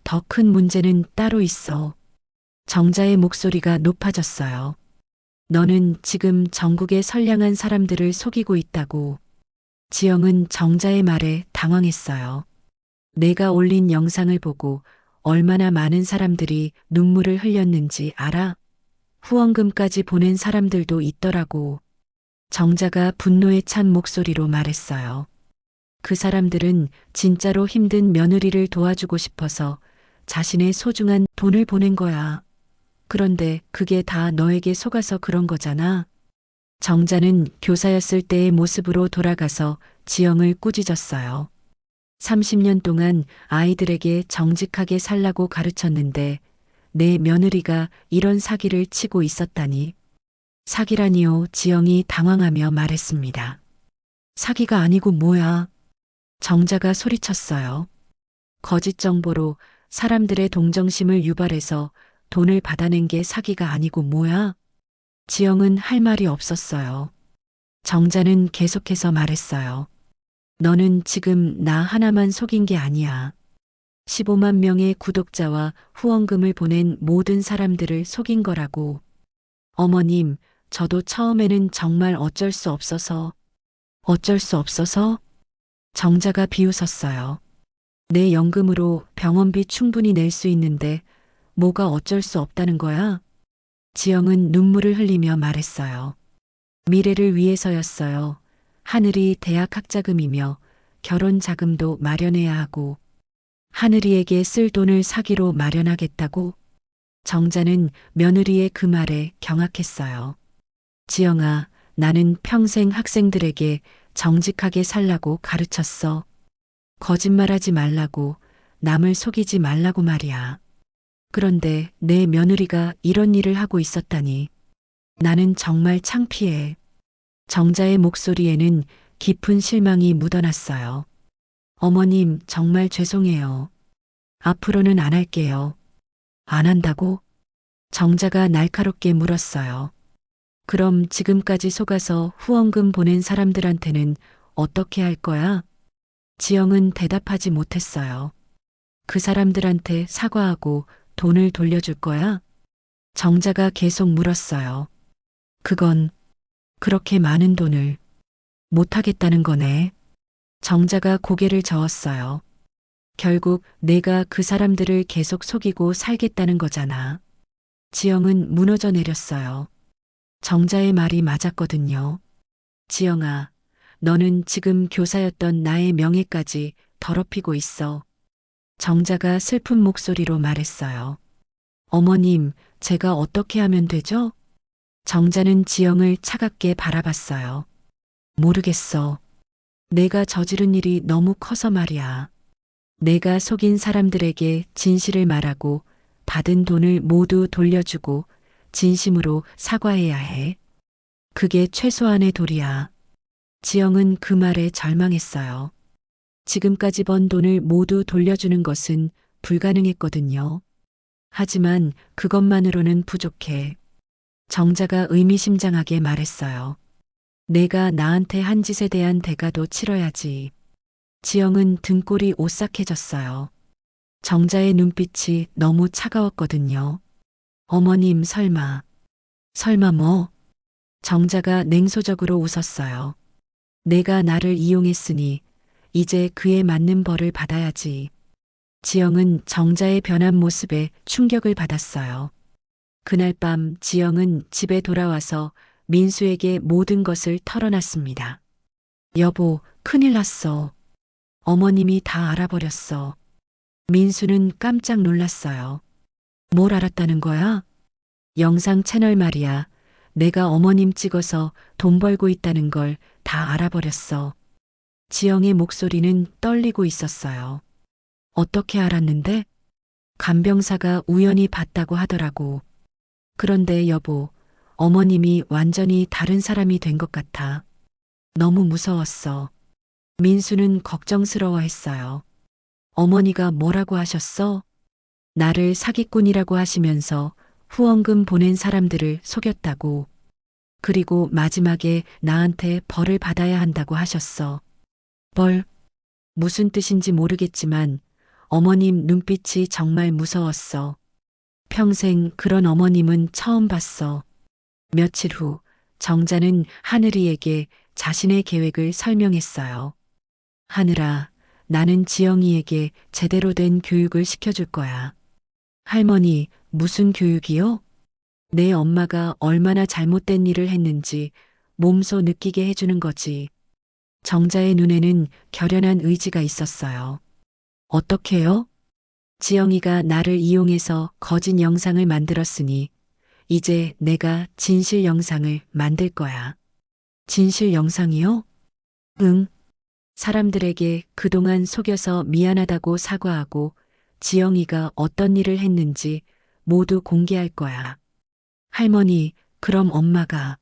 A: 더 큰 문제는 따로 있어. 정자의 목소리가 높아졌어요. 너는 지금 전국의 선량한 사람들을 속이고 있다고. 지영은 정자의 말에 당황했어요. 내가 올린 영상을 보고 얼마나 많은 사람들이 눈물을 흘렸는지 알아? 후원금까지 보낸 사람들도 있더라고. 정자가 분노에 찬 목소리로 말했어요. 그 사람들은 진짜로 힘든 며느리를 도와주고 싶어서 자신의 소중한 돈을 보낸 거야. 그런데 그게 다 너에게 속아서 그런 거잖아. 정자는 교사였을 때의 모습으로 돌아가서 지영을 꾸짖었어요. 30년 동안 아이들에게 정직하게 살라고 가르쳤는데 내 며느리가 이런 사기를 치고 있었다니. 사기라니요, 지영이 당황하며 말했습니다. 사기가 아니고 뭐야? 정자가 소리쳤어요. 거짓 정보로 사람들의 동정심을 유발해서 돈을 받아낸 게 사기가 아니고 뭐야? 지영은 할 말이 없었어요. 정자는 계속해서 말했어요. 너는 지금 나 하나만 속인 게 아니야. 15만 명의 구독자와 후원금을 보낸 모든 사람들을 속인 거라고. 어머님, 저도 처음에는 정말 어쩔 수 없어서. 어쩔 수 없어서? 정자가 비웃었어요. 내 연금으로 병원비 충분히 낼 수 있는데 뭐가 어쩔 수 없다는 거야? 지영은 눈물을 흘리며 말했어요. 미래를 위해서였어요. 하늘이 대학 학자금이며 결혼 자금도 마련해야 하고 하늘이에게 쓸 돈을 사기로 마련하겠다고. 정자는 며느리의 그 말에 경악했어요. 지영아, 나는 평생 학생들에게 정직하게 살라고 가르쳤어. 거짓말하지 말라고, 남을 속이지 말라고 말이야. 그런데 내 며느리가 이런 일을 하고 있었다니. 나는 정말 창피해. 정자의 목소리에는 깊은 실망이 묻어났어요. 어머님, 정말 죄송해요. 앞으로는 안 할게요. 안 한다고? 정자가 날카롭게 물었어요. 그럼 지금까지 속아서 후원금 보낸 사람들한테는 어떻게 할 거야? 지영은 대답하지 못했어요. 그 사람들한테 사과하고 돈을 돌려줄 거야? 정자가 계속 물었어요. 그건 그렇게 많은 돈을 못하겠다는 거네. 정자가 고개를 저었어요. 결국 내가 그 사람들을 계속 속이고 살겠다는 거잖아. 지영은 무너져 내렸어요. 정자의 말이 맞았거든요. 지영아, 너는 지금 교사였던 나의 명예까지 더럽히고 있어. 정자가 슬픈 목소리로 말했어요. 어머님, 제가 어떻게 하면 되죠? 정자는 지영을 차갑게 바라봤어요. 모르겠어. 내가 저지른 일이 너무 커서 말이야. 내가 속인 사람들에게 진실을 말하고 받은 돈을 모두 돌려주고 진심으로 사과해야 해. 그게 최소한의 도리야. 지영은 그 말에 절망했어요. 지금까지 번 돈을 모두 돌려주는 것은 불가능했거든요. 하지만 그것만으로는 부족해. 정자가 의미심장하게 말했어요. 내가 나한테 한 짓에 대한 대가도 치러야지. 지영은 등골이 오싹해졌어요. 정자의 눈빛이 너무 차가웠거든요. 어머님, 설마 뭐? 정자가 냉소적으로 웃었어요. 내가 나를 이용했으니 이제 그에 맞는 벌을 받아야지. 지영은 정자의 변한 모습에 충격을 받았어요. 그날 밤 지영은 집에 돌아와서 민수에게 모든 것을 털어놨습니다. 여보, 큰일 났어. 어머님이 다 알아버렸어. 민수는 깜짝 놀랐어요. 뭘 알았다는 거야? 영상 채널 말이야. 내가 어머님 찍어서 돈 벌고 있다는 걸 다 알아버렸어. 지영의 목소리는 떨리고 있었어요. 어떻게 알았는데? 간병사가 우연히 봤다고 하더라고. 그런데 여보, 어머님이 완전히 다른 사람이 된 것 같아. 너무 무서웠어. 민수는 걱정스러워 했어요. 어머니가 뭐라고 하셨어? 나를 사기꾼이라고 하시면서 후원금 보낸 사람들을 속였다고. 그리고 마지막에 나한테 벌을 받아야 한다고 하셨어. 벌? 무슨 뜻인지 모르겠지만 어머님 눈빛이 정말 무서웠어. 평생 그런 어머님은 처음 봤어. 며칠 후 정자는 하늘이에게 자신의 계획을 설명했어요. 하늘아, 나는 지영이에게 제대로 된 교육을 시켜줄 거야. 할머니, 무슨 교육이요? 내 엄마가 얼마나 잘못된 일을 했는지 몸소 느끼게 해주는 거지. 정자의 눈에는 결연한 의지가 있었어요. 어떻게요? 지영이가 나를 이용해서 거짓 영상을 만들었으니 이제 내가 진실 영상을 만들 거야. 진실 영상이요? 응. 사람들에게 그동안 속여서 미안하다고 사과하고 지영이가 어떤 일을 했는지 모두 공개할 거야. 할머니, 그럼 엄마가.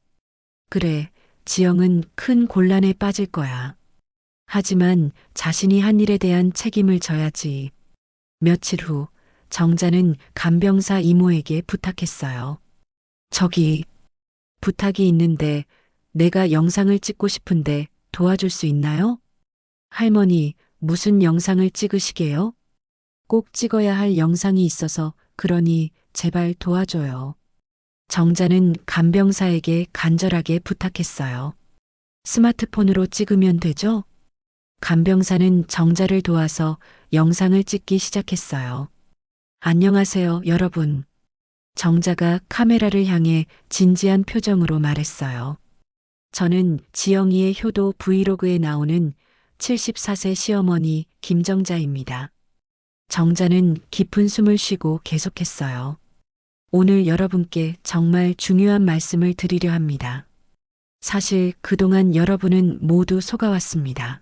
A: 그래, 지영은 큰 곤란에 빠질 거야. 하지만 자신이 한 일에 대한 책임을 져야지. 며칠 후 정자는 간병사 이모에게 부탁했어요. 저기, 부탁이 있는데 내가 영상을 찍고 싶은데 도와줄 수 있나요? 할머니, 무슨 영상을 찍으시게요? 꼭 찍어야 할 영상이 있어서 그러니 제발 도와줘요. 정자는 간병사에게 간절하게 부탁했어요. 스마트폰으로 찍으면 되죠? 간병사는 정자를 도와서 영상을 찍기 시작했어요. 안녕하세요, 여러분. 정자가 카메라를 향해 진지한 표정으로 말했어요. 저는 지영이의 효도 브이로그에 나오는 74세 시어머니 김정자입니다. 정자는 깊은 숨을 쉬고 계속했어요. 오늘 여러분께 정말 중요한 말씀을 드리려 합니다. 사실 그동안 여러분은 모두 속아왔습니다.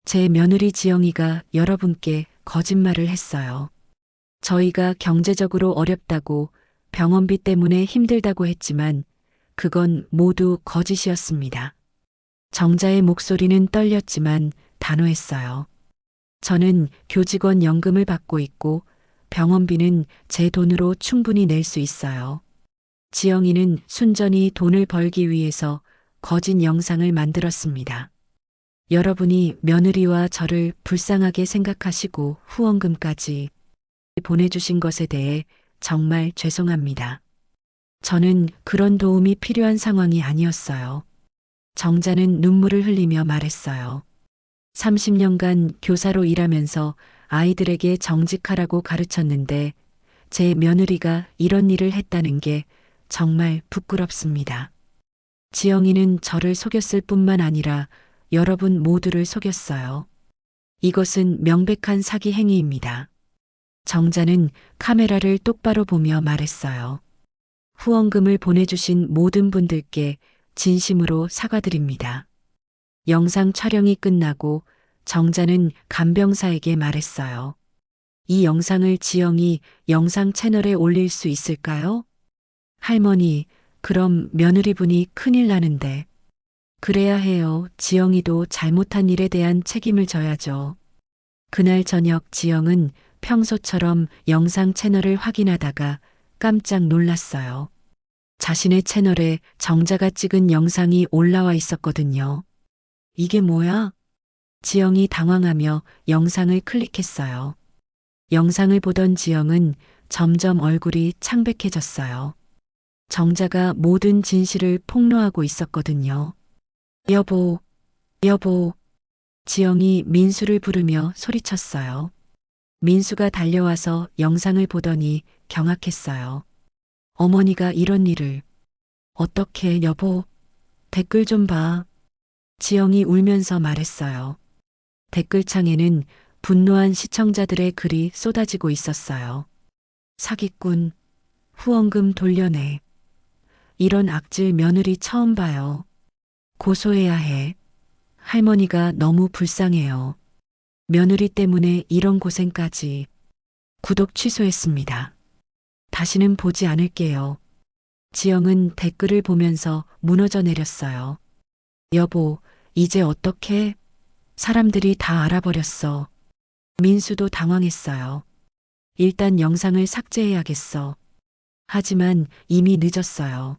A: 제 며느리 지영이가 여러분께 거짓말을 했어요. 저희가 경제적으로 어렵다고 병원비 때문에 힘들다고 했지만 그건 모두 거짓이었습니다. 정자의 목소리는 떨렸지만 단호했어요. 저는 교직원 연금을 받고 있고 병원비는 제 돈으로 충분히 낼 수 있어요. 지영이는 순전히 돈을 벌기 위해서 거짓 영상을 만들었습니다. 여러분이 며느리와 저를 불쌍하게 생각하시고 후원금까지 보내주신 것에 대해 정말 죄송합니다. 저는 그런 도움이 필요한 상황이 아니었어요. 정자는 눈물을 흘리며 말했어요. 30년간 교사로 일하면서 아이들에게 정직하라고 가르쳤는데 제 며느리가 이런 일을 했다는 게 정말 부끄럽습니다. 지영이는 저를 속였을 뿐만 아니라 여러분 모두를 속였어요. 이것은 명백한 사기 행위입니다. 정자는 카메라를 똑바로 보며 말했어요. 후원금을 보내주신 모든 분들께 진심으로 사과드립니다. 영상 촬영이 끝나고 정자는 간병사에게 말했어요. 이 영상을 지영이 영상 채널에 올릴 수 있을까요? 할머니, 그럼 며느리분이 큰일 나는데. 그래야 해요. 지영이도 잘못한 일에 대한 책임을 져야죠. 그날 저녁 지영은 평소처럼 영상 채널을 확인하다가 깜짝 놀랐어요. 자신의 채널에 정자가 찍은 영상이 올라와 있었거든요. 이게 뭐야? 지영이 당황하며 영상을 클릭했어요. 영상을 보던 지영은 점점 얼굴이 창백해졌어요. 정자가 모든 진실을 폭로하고 있었거든요. 여보, 여보. 지영이 민수를 부르며 소리쳤어요. 민수가 달려와서 영상을 보더니 경악했어요. 어머니가 이런 일을. 어떻게 여보? 댓글 좀 봐. 지영이 울면서 말했어요. 댓글창에는 분노한 시청자들의 글이 쏟아지고 있었어요. 사기꾼, 후원금 돌려내. 이런 악질 며느리 처음 봐요. 고소해야 해. 할머니가 너무 불쌍해요. 며느리 때문에 이런 고생까지. 구독 취소했습니다. 다시는 보지 않을게요. 지영은 댓글을 보면서 무너져 내렸어요. 여보, 이제 어떡해? 사람들이 다 알아버렸어. 민수도 당황했어요. 일단 영상을 삭제해야겠어. 하지만 이미 늦었어요.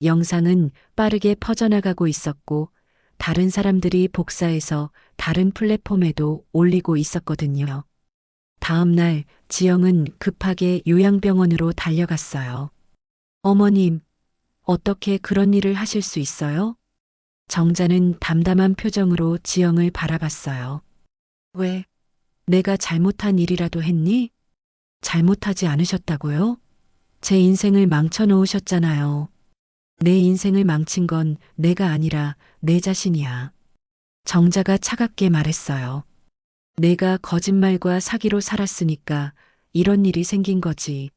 A: 영상은 빠르게 퍼져나가고 있었고 다른 사람들이 복사해서 다른 플랫폼에도 올리고 있었거든요. 다음 날 지영은 급하게 요양병원으로 달려갔어요. 어머님, 어떻게 그런 일을 하실 수 있어요? 정자는 담담한 표정으로 지영을 바라봤어요. 왜? 내가 잘못한 일이라도 했니? 잘못하지 않으셨다고요? 제 인생을 망쳐놓으셨잖아요. 내 인생을 망친 건 내가 아니라 내 자신이야. 정자가 차갑게 말했어요. 내가 거짓말과 사기로 살았으니까 이런 일이 생긴 거지.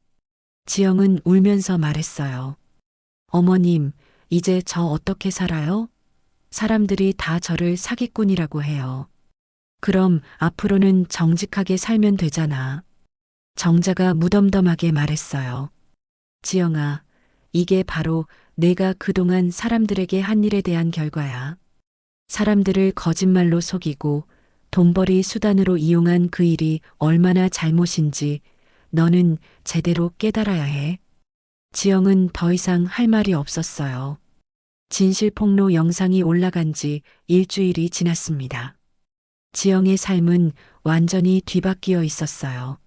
A: 지영은 울면서 말했어요. 어머님, 이제 저 어떻게 살아요? 사람들이 다 저를 사기꾼이라고 해요. 그럼 앞으로는 정직하게 살면 되잖아. 정자가 무덤덤하게 말했어요. 지영아, 이게 바로 내가 그동안 사람들에게 한 일에 대한 결과야. 사람들을 거짓말로 속이고 돈벌이 수단으로 이용한 그 일이 얼마나 잘못인지 너는 제대로 깨달아야 해. 지영은 더 이상 할 말이 없었어요. 진실 폭로 영상이 올라간 지 일주일이 지났습니다. 지영의 삶은 완전히 뒤바뀌어 있었어요.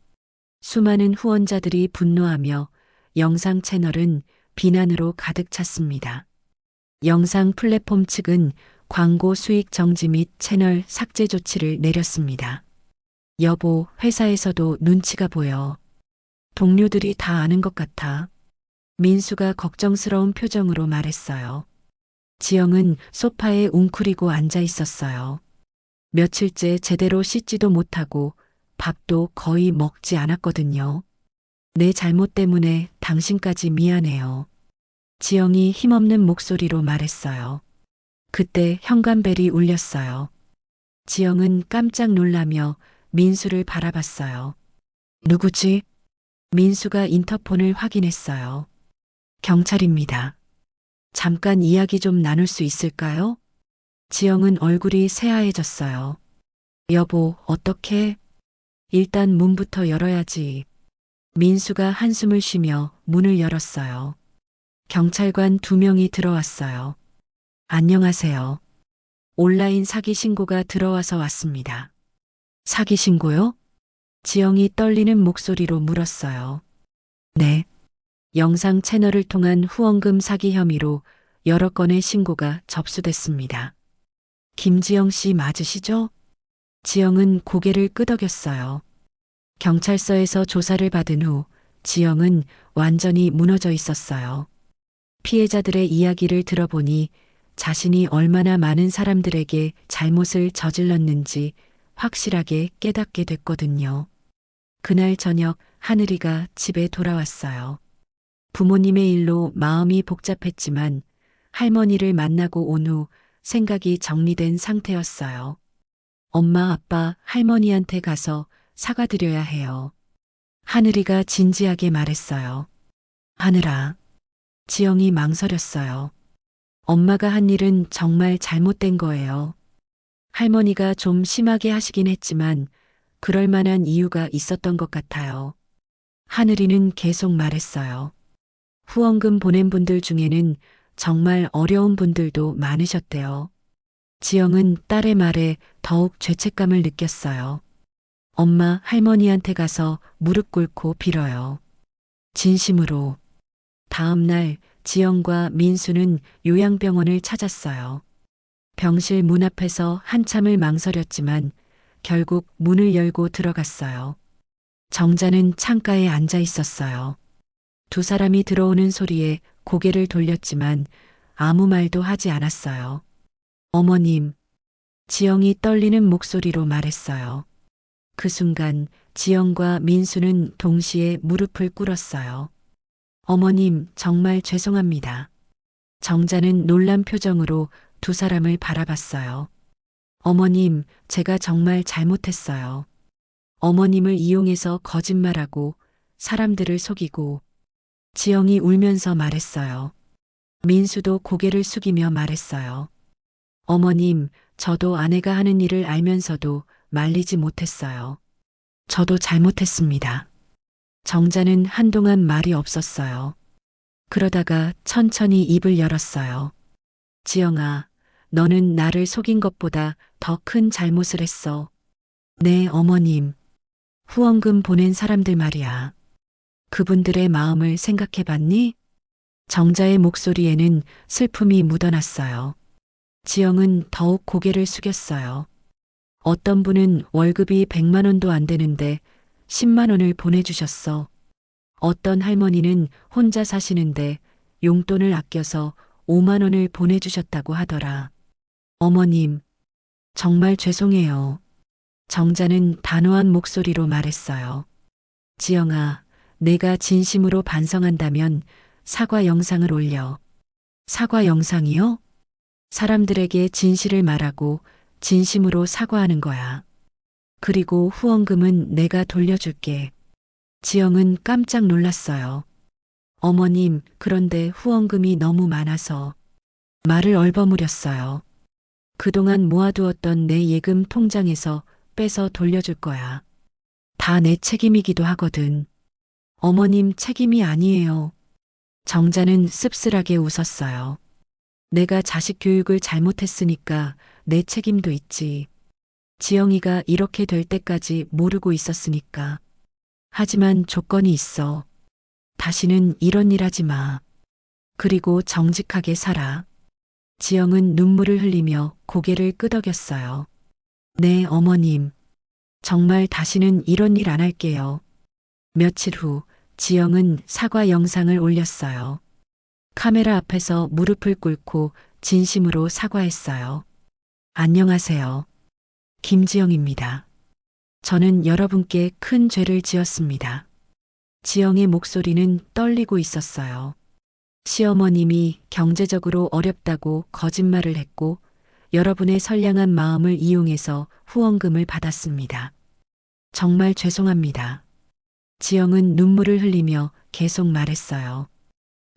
A: 수많은 후원자들이 분노하며 영상 채널은 비난으로 가득 찼습니다. 영상 플랫폼 측은 광고 수익 정지 및 채널 삭제 조치를 내렸습니다. 여보, 회사에서도 눈치가 보여. 동료들이 다 아는 것 같아. 민수가 걱정스러운 표정으로 말했어요. 지영은 소파에 웅크리고 앉아 있었어요. 며칠째 제대로 씻지도 못하고 밥도 거의 먹지 않았거든요. 내 잘못 때문에 당신까지 미안해요. 지영이 힘없는 목소리로 말했어요. 그때 현관벨이 울렸어요. 지영은 깜짝 놀라며 민수를 바라봤어요. 누구지? 민수가 인터폰을 확인했어요. 경찰입니다. 잠깐 이야기 좀 나눌 수 있을까요? 지영은 얼굴이 새하얘졌어요. 여보, 어떻게? 일단 문부터 열어야지. 민수가 한숨을 쉬며 문을 열었어요. 경찰관 2명이 들어왔어요. 안녕하세요. 온라인 사기 신고가 들어와서 왔습니다. 사기 신고요? 지영이 떨리는 목소리로 물었어요. 네. 영상 채널을 통한 후원금 사기 혐의로 여러 건의 신고가 접수됐습니다. 김지영 씨 맞으시죠? 지영은 고개를 끄덕였어요. 경찰서에서 조사를 받은 후 지영은 완전히 무너져 있었어요. 피해자들의 이야기를 들어보니 자신이 얼마나 많은 사람들에게 잘못을 저질렀는지 확실하게 깨닫게 됐거든요. 그날 저녁 하늘이가 집에 돌아왔어요. 부모님의 일로 마음이 복잡했지만 할머니를 만나고 온 후 생각이 정리된 상태였어요. 엄마, 아빠, 할머니한테 가서 사과드려야 해요. 하늘이가 진지하게 말했어요. 하늘아. 지영이 망설였어요. 엄마가 한 일은 정말 잘못된 거예요. 할머니가 좀 심하게 하시긴 했지만 그럴 만한 이유가 있었던 것 같아요. 하늘이는 계속 말했어요. 후원금 보낸 분들 중에는 정말 어려운 분들도 많으셨대요. 지영은 딸의 말에 더욱 죄책감을 느꼈어요. 엄마, 할머니한테 가서 무릎 꿇고 빌어요. 진심으로. 다음 날 지영과 민수는 요양병원을 찾았어요. 병실 문 앞에서 한참을 망설였지만 결국 문을 열고 들어갔어요. 정자는 창가에 앉아 있었어요. 2사람이 들어오는 소리에 고개를 돌렸지만 아무 말도 하지 않았어요. 어머님, 지영이 떨리는 목소리로 말했어요. 그 순간 지영과 민수는 동시에 무릎을 꿇었어요. 어머님, 정말 죄송합니다. 정자는 놀란 표정으로 2사람을 바라봤어요. 어머님, 제가 정말 잘못했어요. 어머님을 이용해서 거짓말하고 사람들을 속이고. 지영이 울면서 말했어요. 민수도 고개를 숙이며 말했어요. 어머님, 저도 아내가 하는 일을 알면서도 말리지 못했어요. 저도 잘못했습니다. 정자는 한동안 말이 없었어요. 그러다가 천천히 입을 열었어요. 지영아, 너는 나를 속인 것보다 더 큰 잘못을 했어. 네, 어머님. 후원금 보낸 사람들 말이야. 그분들의 마음을 생각해 봤니? 정자의 목소리에는 슬픔이 묻어났어요. 지영은 더욱 고개를 숙였어요. 어떤 분은 월급이 100만 원도 안 되는데 10만 원을 보내주셨어. 어떤 할머니는 혼자 사시는데 용돈을 아껴서 5만 원을 보내주셨다고 하더라. 어머님, 정말 죄송해요. 정자는 단호한 목소리로 말했어요. 지영아, 내가 진심으로 반성한다면 사과 영상을 올려. 사과 영상이요? 사람들에게 진실을 말하고 진심으로 사과하는 거야. 그리고 후원금은 내가 돌려줄게. 지영은 깜짝 놀랐어요. 어머님, 그런데 후원금이 너무 많아서. 말을 얼버무렸어요. 그동안 모아두었던 내 예금 통장에서 빼서 돌려줄 거야. 다 내 책임이기도 하거든. 어머님 책임이 아니에요. 정자는 씁쓸하게 웃었어요. 내가 자식 교육을 잘못했으니까 내 책임도 있지. 지영이가 이렇게 될 때까지 모르고 있었으니까. 하지만 조건이 있어. 다시는 이런 일 하지 마. 그리고 정직하게 살아. 지영은 눈물을 흘리며 고개를 끄덕였어요. 네, 어머님. 정말 다시는 이런 일 안 할게요. 며칠 후 지영은 사과 영상을 올렸어요. 카메라 앞에서 무릎을 꿇고 진심으로 사과했어요. 안녕하세요. 김지영입니다. 저는 여러분께 큰 죄를 지었습니다. 지영의 목소리는 떨리고 있었어요. 시어머님이 경제적으로 어렵다고 거짓말을 했고 여러분의 선량한 마음을 이용해서 후원금을 받았습니다. 정말 죄송합니다. 지영은 눈물을 흘리며 계속 말했어요.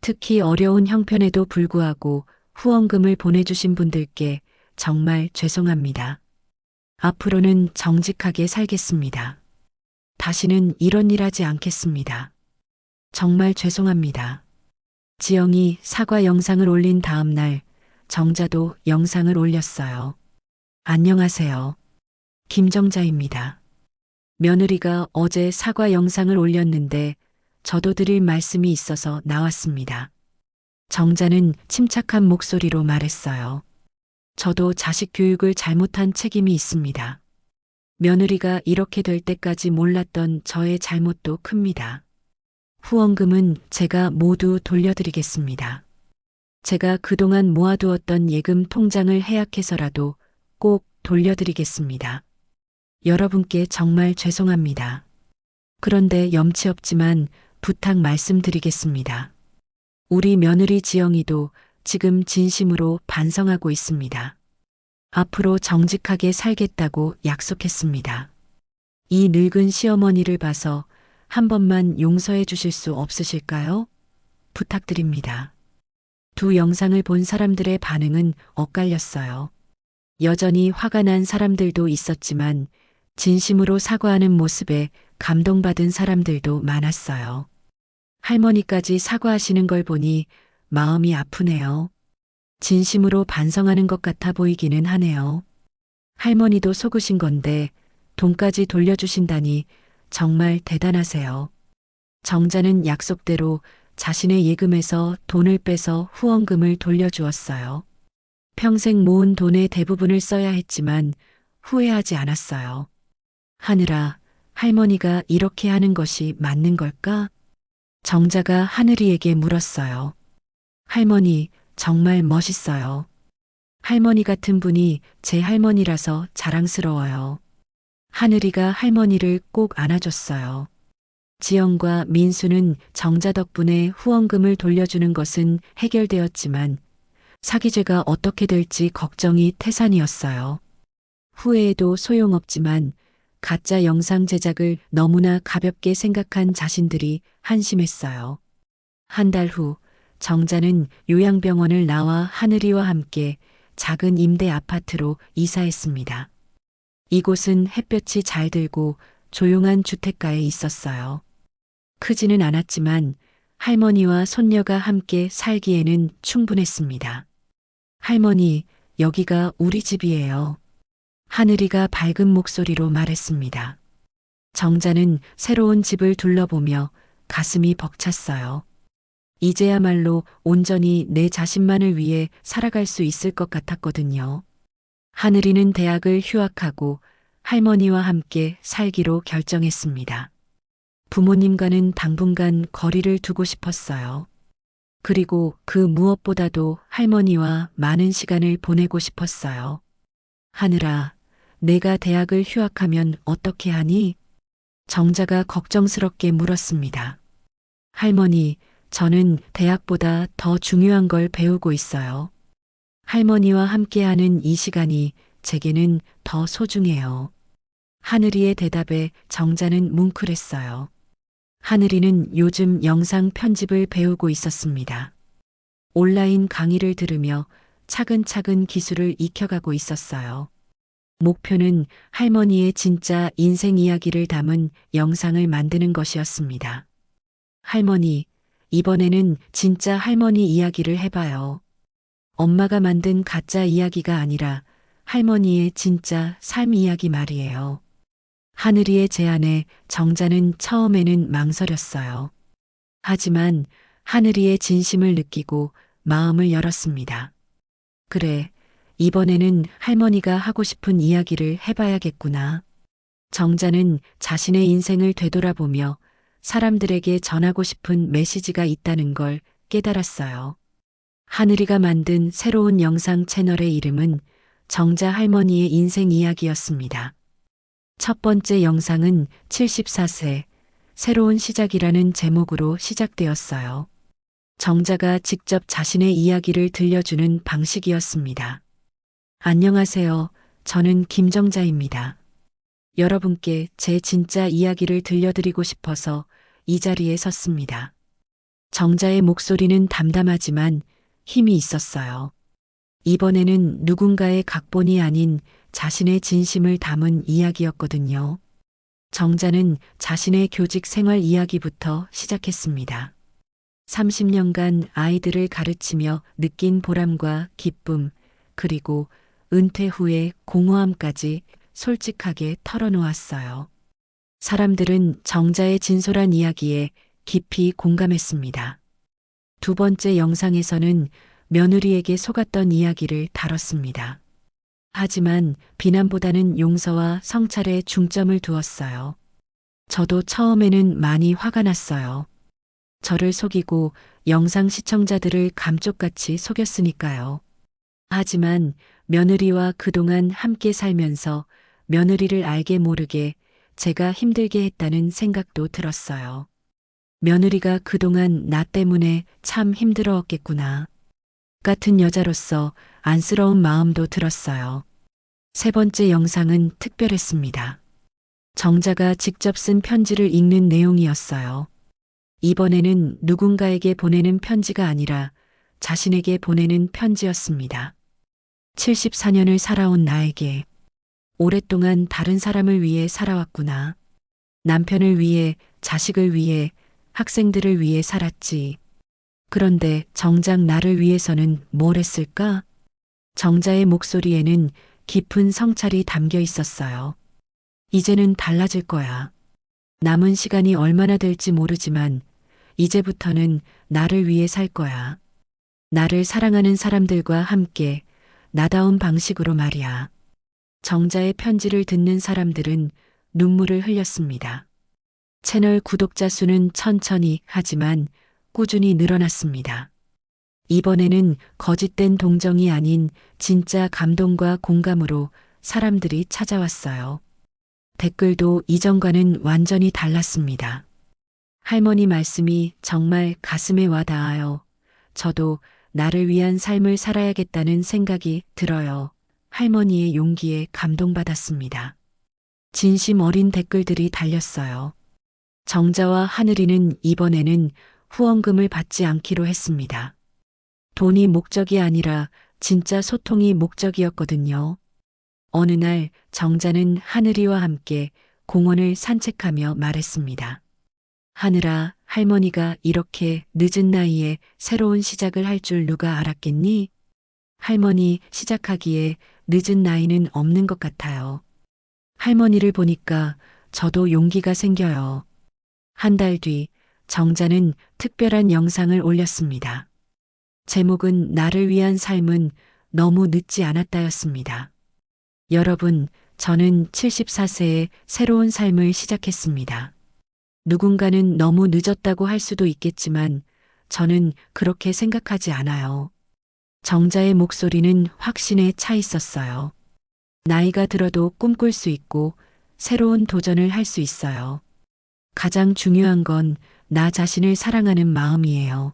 A: 특히 어려운 형편에도 불구하고 후원금을 보내주신 분들께 정말 죄송합니다. 앞으로는 정직하게 살겠습니다. 다시는 이런 일 하지 않겠습니다. 정말 죄송합니다. 지영이 사과 영상을 올린 다음 날 정자도 영상을 올렸어요. 안녕하세요. 김정자입니다. 며느리가 어제 사과 영상을 올렸는데 저도 드릴 말씀이 있어서 나왔습니다. 정자는 침착한 목소리로 말했어요. 저도 자식 교육을 잘못한 책임이 있습니다. 며느리가 이렇게 될 때까지 몰랐던 저의 잘못도 큽니다. 후원금은 제가 모두 돌려드리겠습니다. 제가 그동안 모아두었던 예금 통장을 해약해서라도 꼭 돌려드리겠습니다. 여러분께 정말 죄송합니다. 그런데 염치 없지만 부탁 말씀드리겠습니다. 우리 며느리 지영이도 지금 진심으로 반성하고 있습니다. 앞으로 정직하게 살겠다고 약속했습니다. 이 늙은 시어머니를 봐서 한 번만 용서해 주실 수 없으실까요? 부탁드립니다. 두 영상을 본 사람들의 반응은 엇갈렸어요. 여전히 화가 난 사람들도 있었지만 진심으로 사과하는 모습에 감동받은 사람들도 많았어요. 할머니까지 사과하시는 걸 보니 마음이 아프네요. 진심으로 반성하는 것 같아 보이기는 하네요. 할머니도 속으신 건데 돈까지 돌려주신다니 정말 대단하세요. 정자는 약속대로 자신의 예금에서 돈을 빼서 후원금을 돌려주었어요. 평생 모은 돈의 대부분을 써야 했지만 후회하지 않았어요. 하늘아, 할머니가 이렇게 하는 것이 맞는 걸까? 정자가 하늘이에게 물었어요. 할머니, 정말 멋있어요. 할머니 같은 분이 제 할머니라서 자랑스러워요. 하늘이가 할머니를 꼭 안아줬어요. 지영과 민수는 정자 덕분에 후원금을 돌려주는 것은 해결되었지만 사기죄가 어떻게 될지 걱정이 태산이었어요. 후회해도 소용없지만 가짜 영상 제작을 너무나 가볍게 생각한 자신들이 한심했어요. 한 달 후 정자는 요양병원을 나와 하늘이와 함께 작은 임대 아파트로 이사했습니다. 이곳은 햇볕이 잘 들고 조용한 주택가에 있었어요. 크지는 않았지만 할머니와 손녀가 함께 살기에는 충분했습니다. 할머니, 여기가 우리 집이에요. 하늘이가 밝은 목소리로 말했습니다. 정자는 새로운 집을 둘러보며 가슴이 벅찼어요. 이제야말로 온전히 내 자신만을 위해 살아갈 수 있을 것 같았거든요. 하늘이는 대학을 휴학하고 할머니와 함께 살기로 결정했습니다. 부모님과는 당분간 거리를 두고 싶었어요. 그리고 그 무엇보다도 할머니와 많은 시간을 보내고 싶었어요. 하늘아, 내가 대학을 휴학하면 어떻게 하니? 정자가 걱정스럽게 물었습니다. 할머니, 저는 대학보다 더 중요한 걸 배우고 있어요. 할머니와 함께하는 이 시간이 제게는 더 소중해요. 하늘이의 대답에 정자는 뭉클했어요. 하늘이는 요즘 영상 편집을 배우고 있었습니다. 온라인 강의를 들으며 차근차근 기술을 익혀가고 있었어요. 목표는 할머니의 진짜 인생 이야기를 담은 영상을 만드는 것이었습니다. 할머니, 이번에는 진짜 할머니 이야기를 해봐요. 엄마가 만든 가짜 이야기가 아니라 할머니의 진짜 삶 이야기 말이에요. 하늘이의 제안에 정자는 처음에는 망설였어요. 하지만 하늘이의 진심을 느끼고 마음을 열었습니다. 그래, 이번에는 할머니가 하고 싶은 이야기를 해봐야겠구나. 정자는 자신의 인생을 되돌아보며 사람들에게 전하고 싶은 메시지가 있다는 걸 깨달았어요. 하늘이가 만든 새로운 영상 채널의 이름은 정자 할머니의 인생 이야기였습니다. 첫 번째 영상은 74세, 새로운 시작이라는 제목으로 시작되었어요. 정자가 직접 자신의 이야기를 들려주는 방식이었습니다. 안녕하세요. 저는 김정자입니다. 여러분께 제 진짜 이야기를 들려드리고 싶어서 이 자리에 섰습니다. 정자의 목소리는 담담하지만 힘이 있었어요. 이번에는 누군가의 각본이 아닌 자신의 진심을 담은 이야기였거든요. 정자는 자신의 교직 생활 이야기부터 시작했습니다. 30년간 아이들을 가르치며 느낀 보람과 기쁨, 그리고 은퇴 후의 공허함까지 솔직하게 털어놓았어요. 사람들은 정자의 진솔한 이야기에 깊이 공감했습니다. 두 번째 영상에서는 며느리에게 속았던 이야기를 다뤘습니다. 하지만 비난보다는 용서와 성찰에 중점을 두었어요. 저도 처음에는 많이 화가 났어요. 저를 속이고 영상 시청자들을 감쪽같이 속였으니까요. 하지만 며느리와 그동안 함께 살면서 며느리를 알게 모르게 제가 힘들게 했다는 생각도 들었어요. 며느리가 그동안 나 때문에 참 힘들어했겠구나. 같은 여자로서 안쓰러운 마음도 들었어요. 세 번째 영상은 특별했습니다. 정자가 직접 쓴 편지를 읽는 내용이었어요. 이번에는 누군가에게 보내는 편지가 아니라 자신에게 보내는 편지였습니다. 74년을 살아온 나에게 오랫동안 다른 사람을 위해 살아왔구나. 남편을 위해, 자식을 위해, 학생들을 위해 살았지. 그런데 정작 나를 위해서는 뭘 했을까? 정자의 목소리에는 깊은 성찰이 담겨 있었어요. 이제는 달라질 거야. 남은 시간이 얼마나 될지 모르지만 이제부터는 나를 위해 살 거야. 나를 사랑하는 사람들과 함께 나다운 방식으로 말이야. 정자의 편지를 듣는 사람들은 눈물을 흘렸습니다. 채널 구독자 수는 천천히 하지만 꾸준히 늘어났습니다. 이번에는 거짓된 동정이 아닌 진짜 감동과 공감으로 사람들이 찾아왔어요. 댓글도 이전과는 완전히 달랐습니다. 할머니 말씀이 정말 가슴에 와 닿아요. 저도 나를 위한 삶을 살아야겠다는 생각이 들어요. 할머니의 용기에 감동받았습니다. 진심 어린 댓글들이 달렸어요. 정자와 하늘이는 이번에는 후원금을 받지 않기로 했습니다. 돈이 목적이 아니라 진짜 소통이 목적이었거든요. 어느 날 정자는 하늘이와 함께 공원을 산책하며 말했습니다. 하늘아, 할머니가 이렇게 늦은 나이에 새로운 시작을 할 줄 누가 알았겠니? 할머니 시작하기에 늦은 나이는 없는 것 같아요. 할머니를 보니까 저도 용기가 생겨요. 한 달 뒤 정자는 특별한 영상을 올렸습니다. 제목은 나를 위한 삶은 너무 늦지 않았다였습니다. 여러분, 저는 74세에 새로운 삶을 시작했습니다. 누군가는 너무 늦었다고 할 수도 있겠지만 저는 그렇게 생각하지 않아요. 정자의 목소리는 확신에 차 있었어요. 나이가 들어도 꿈꿀 수 있고 새로운 도전을 할 수 있어요. 가장 중요한 건 나 자신을 사랑하는 마음이에요.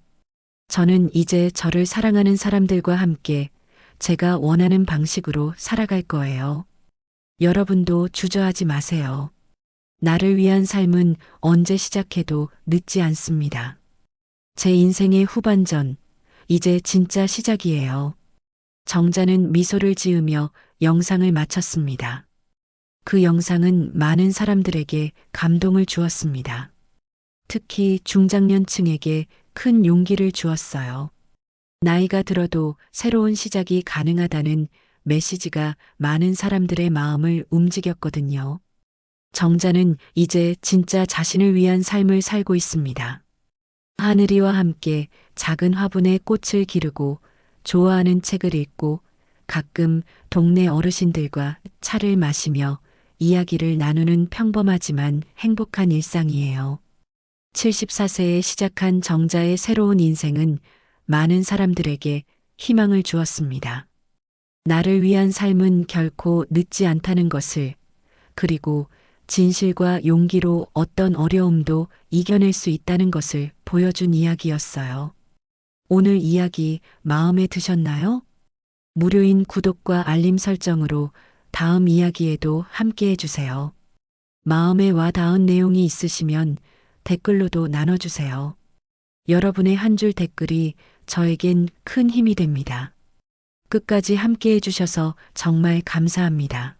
A: 저는 이제 저를 사랑하는 사람들과 함께 제가 원하는 방식으로 살아갈 거예요. 여러분도 주저하지 마세요. 나를 위한 삶은 언제 시작해도 늦지 않습니다. 제 인생의 후반전, 이제 진짜 시작이에요. 정자는 미소를 지으며 영상을 마쳤습니다. 그 영상은 많은 사람들에게 감동을 주었습니다. 특히 중장년층에게 큰 용기를 주었어요. 나이가 들어도 새로운 시작이 가능하다는 메시지가 많은 사람들의 마음을 움직였거든요. 정자는 이제 진짜 자신을 위한 삶을 살고 있습니다. 하늘이와 함께 작은 화분에 꽃을 기르고 좋아하는 책을 읽고 가끔 동네 어르신들과 차를 마시며 이야기를 나누는 평범하지만 행복한 일상이에요. 74세에 시작한 정자의 새로운 인생은 많은 사람들에게 희망을 주었습니다. 나를 위한 삶은 결코 늦지 않다는 것을, 그리고 진실과 용기로 어떤 어려움도 이겨낼 수 있다는 것을 보여준 이야기였어요. 오늘 이야기 마음에 드셨나요? 무료인 구독과 알림 설정으로 다음 이야기에도 함께 해주세요. 마음에 와 닿은 내용이 있으시면 댓글로도 나눠주세요. 여러분의 한 줄 댓글이 저에겐 큰 힘이 됩니다. 끝까지 함께 해주셔서 정말 감사합니다.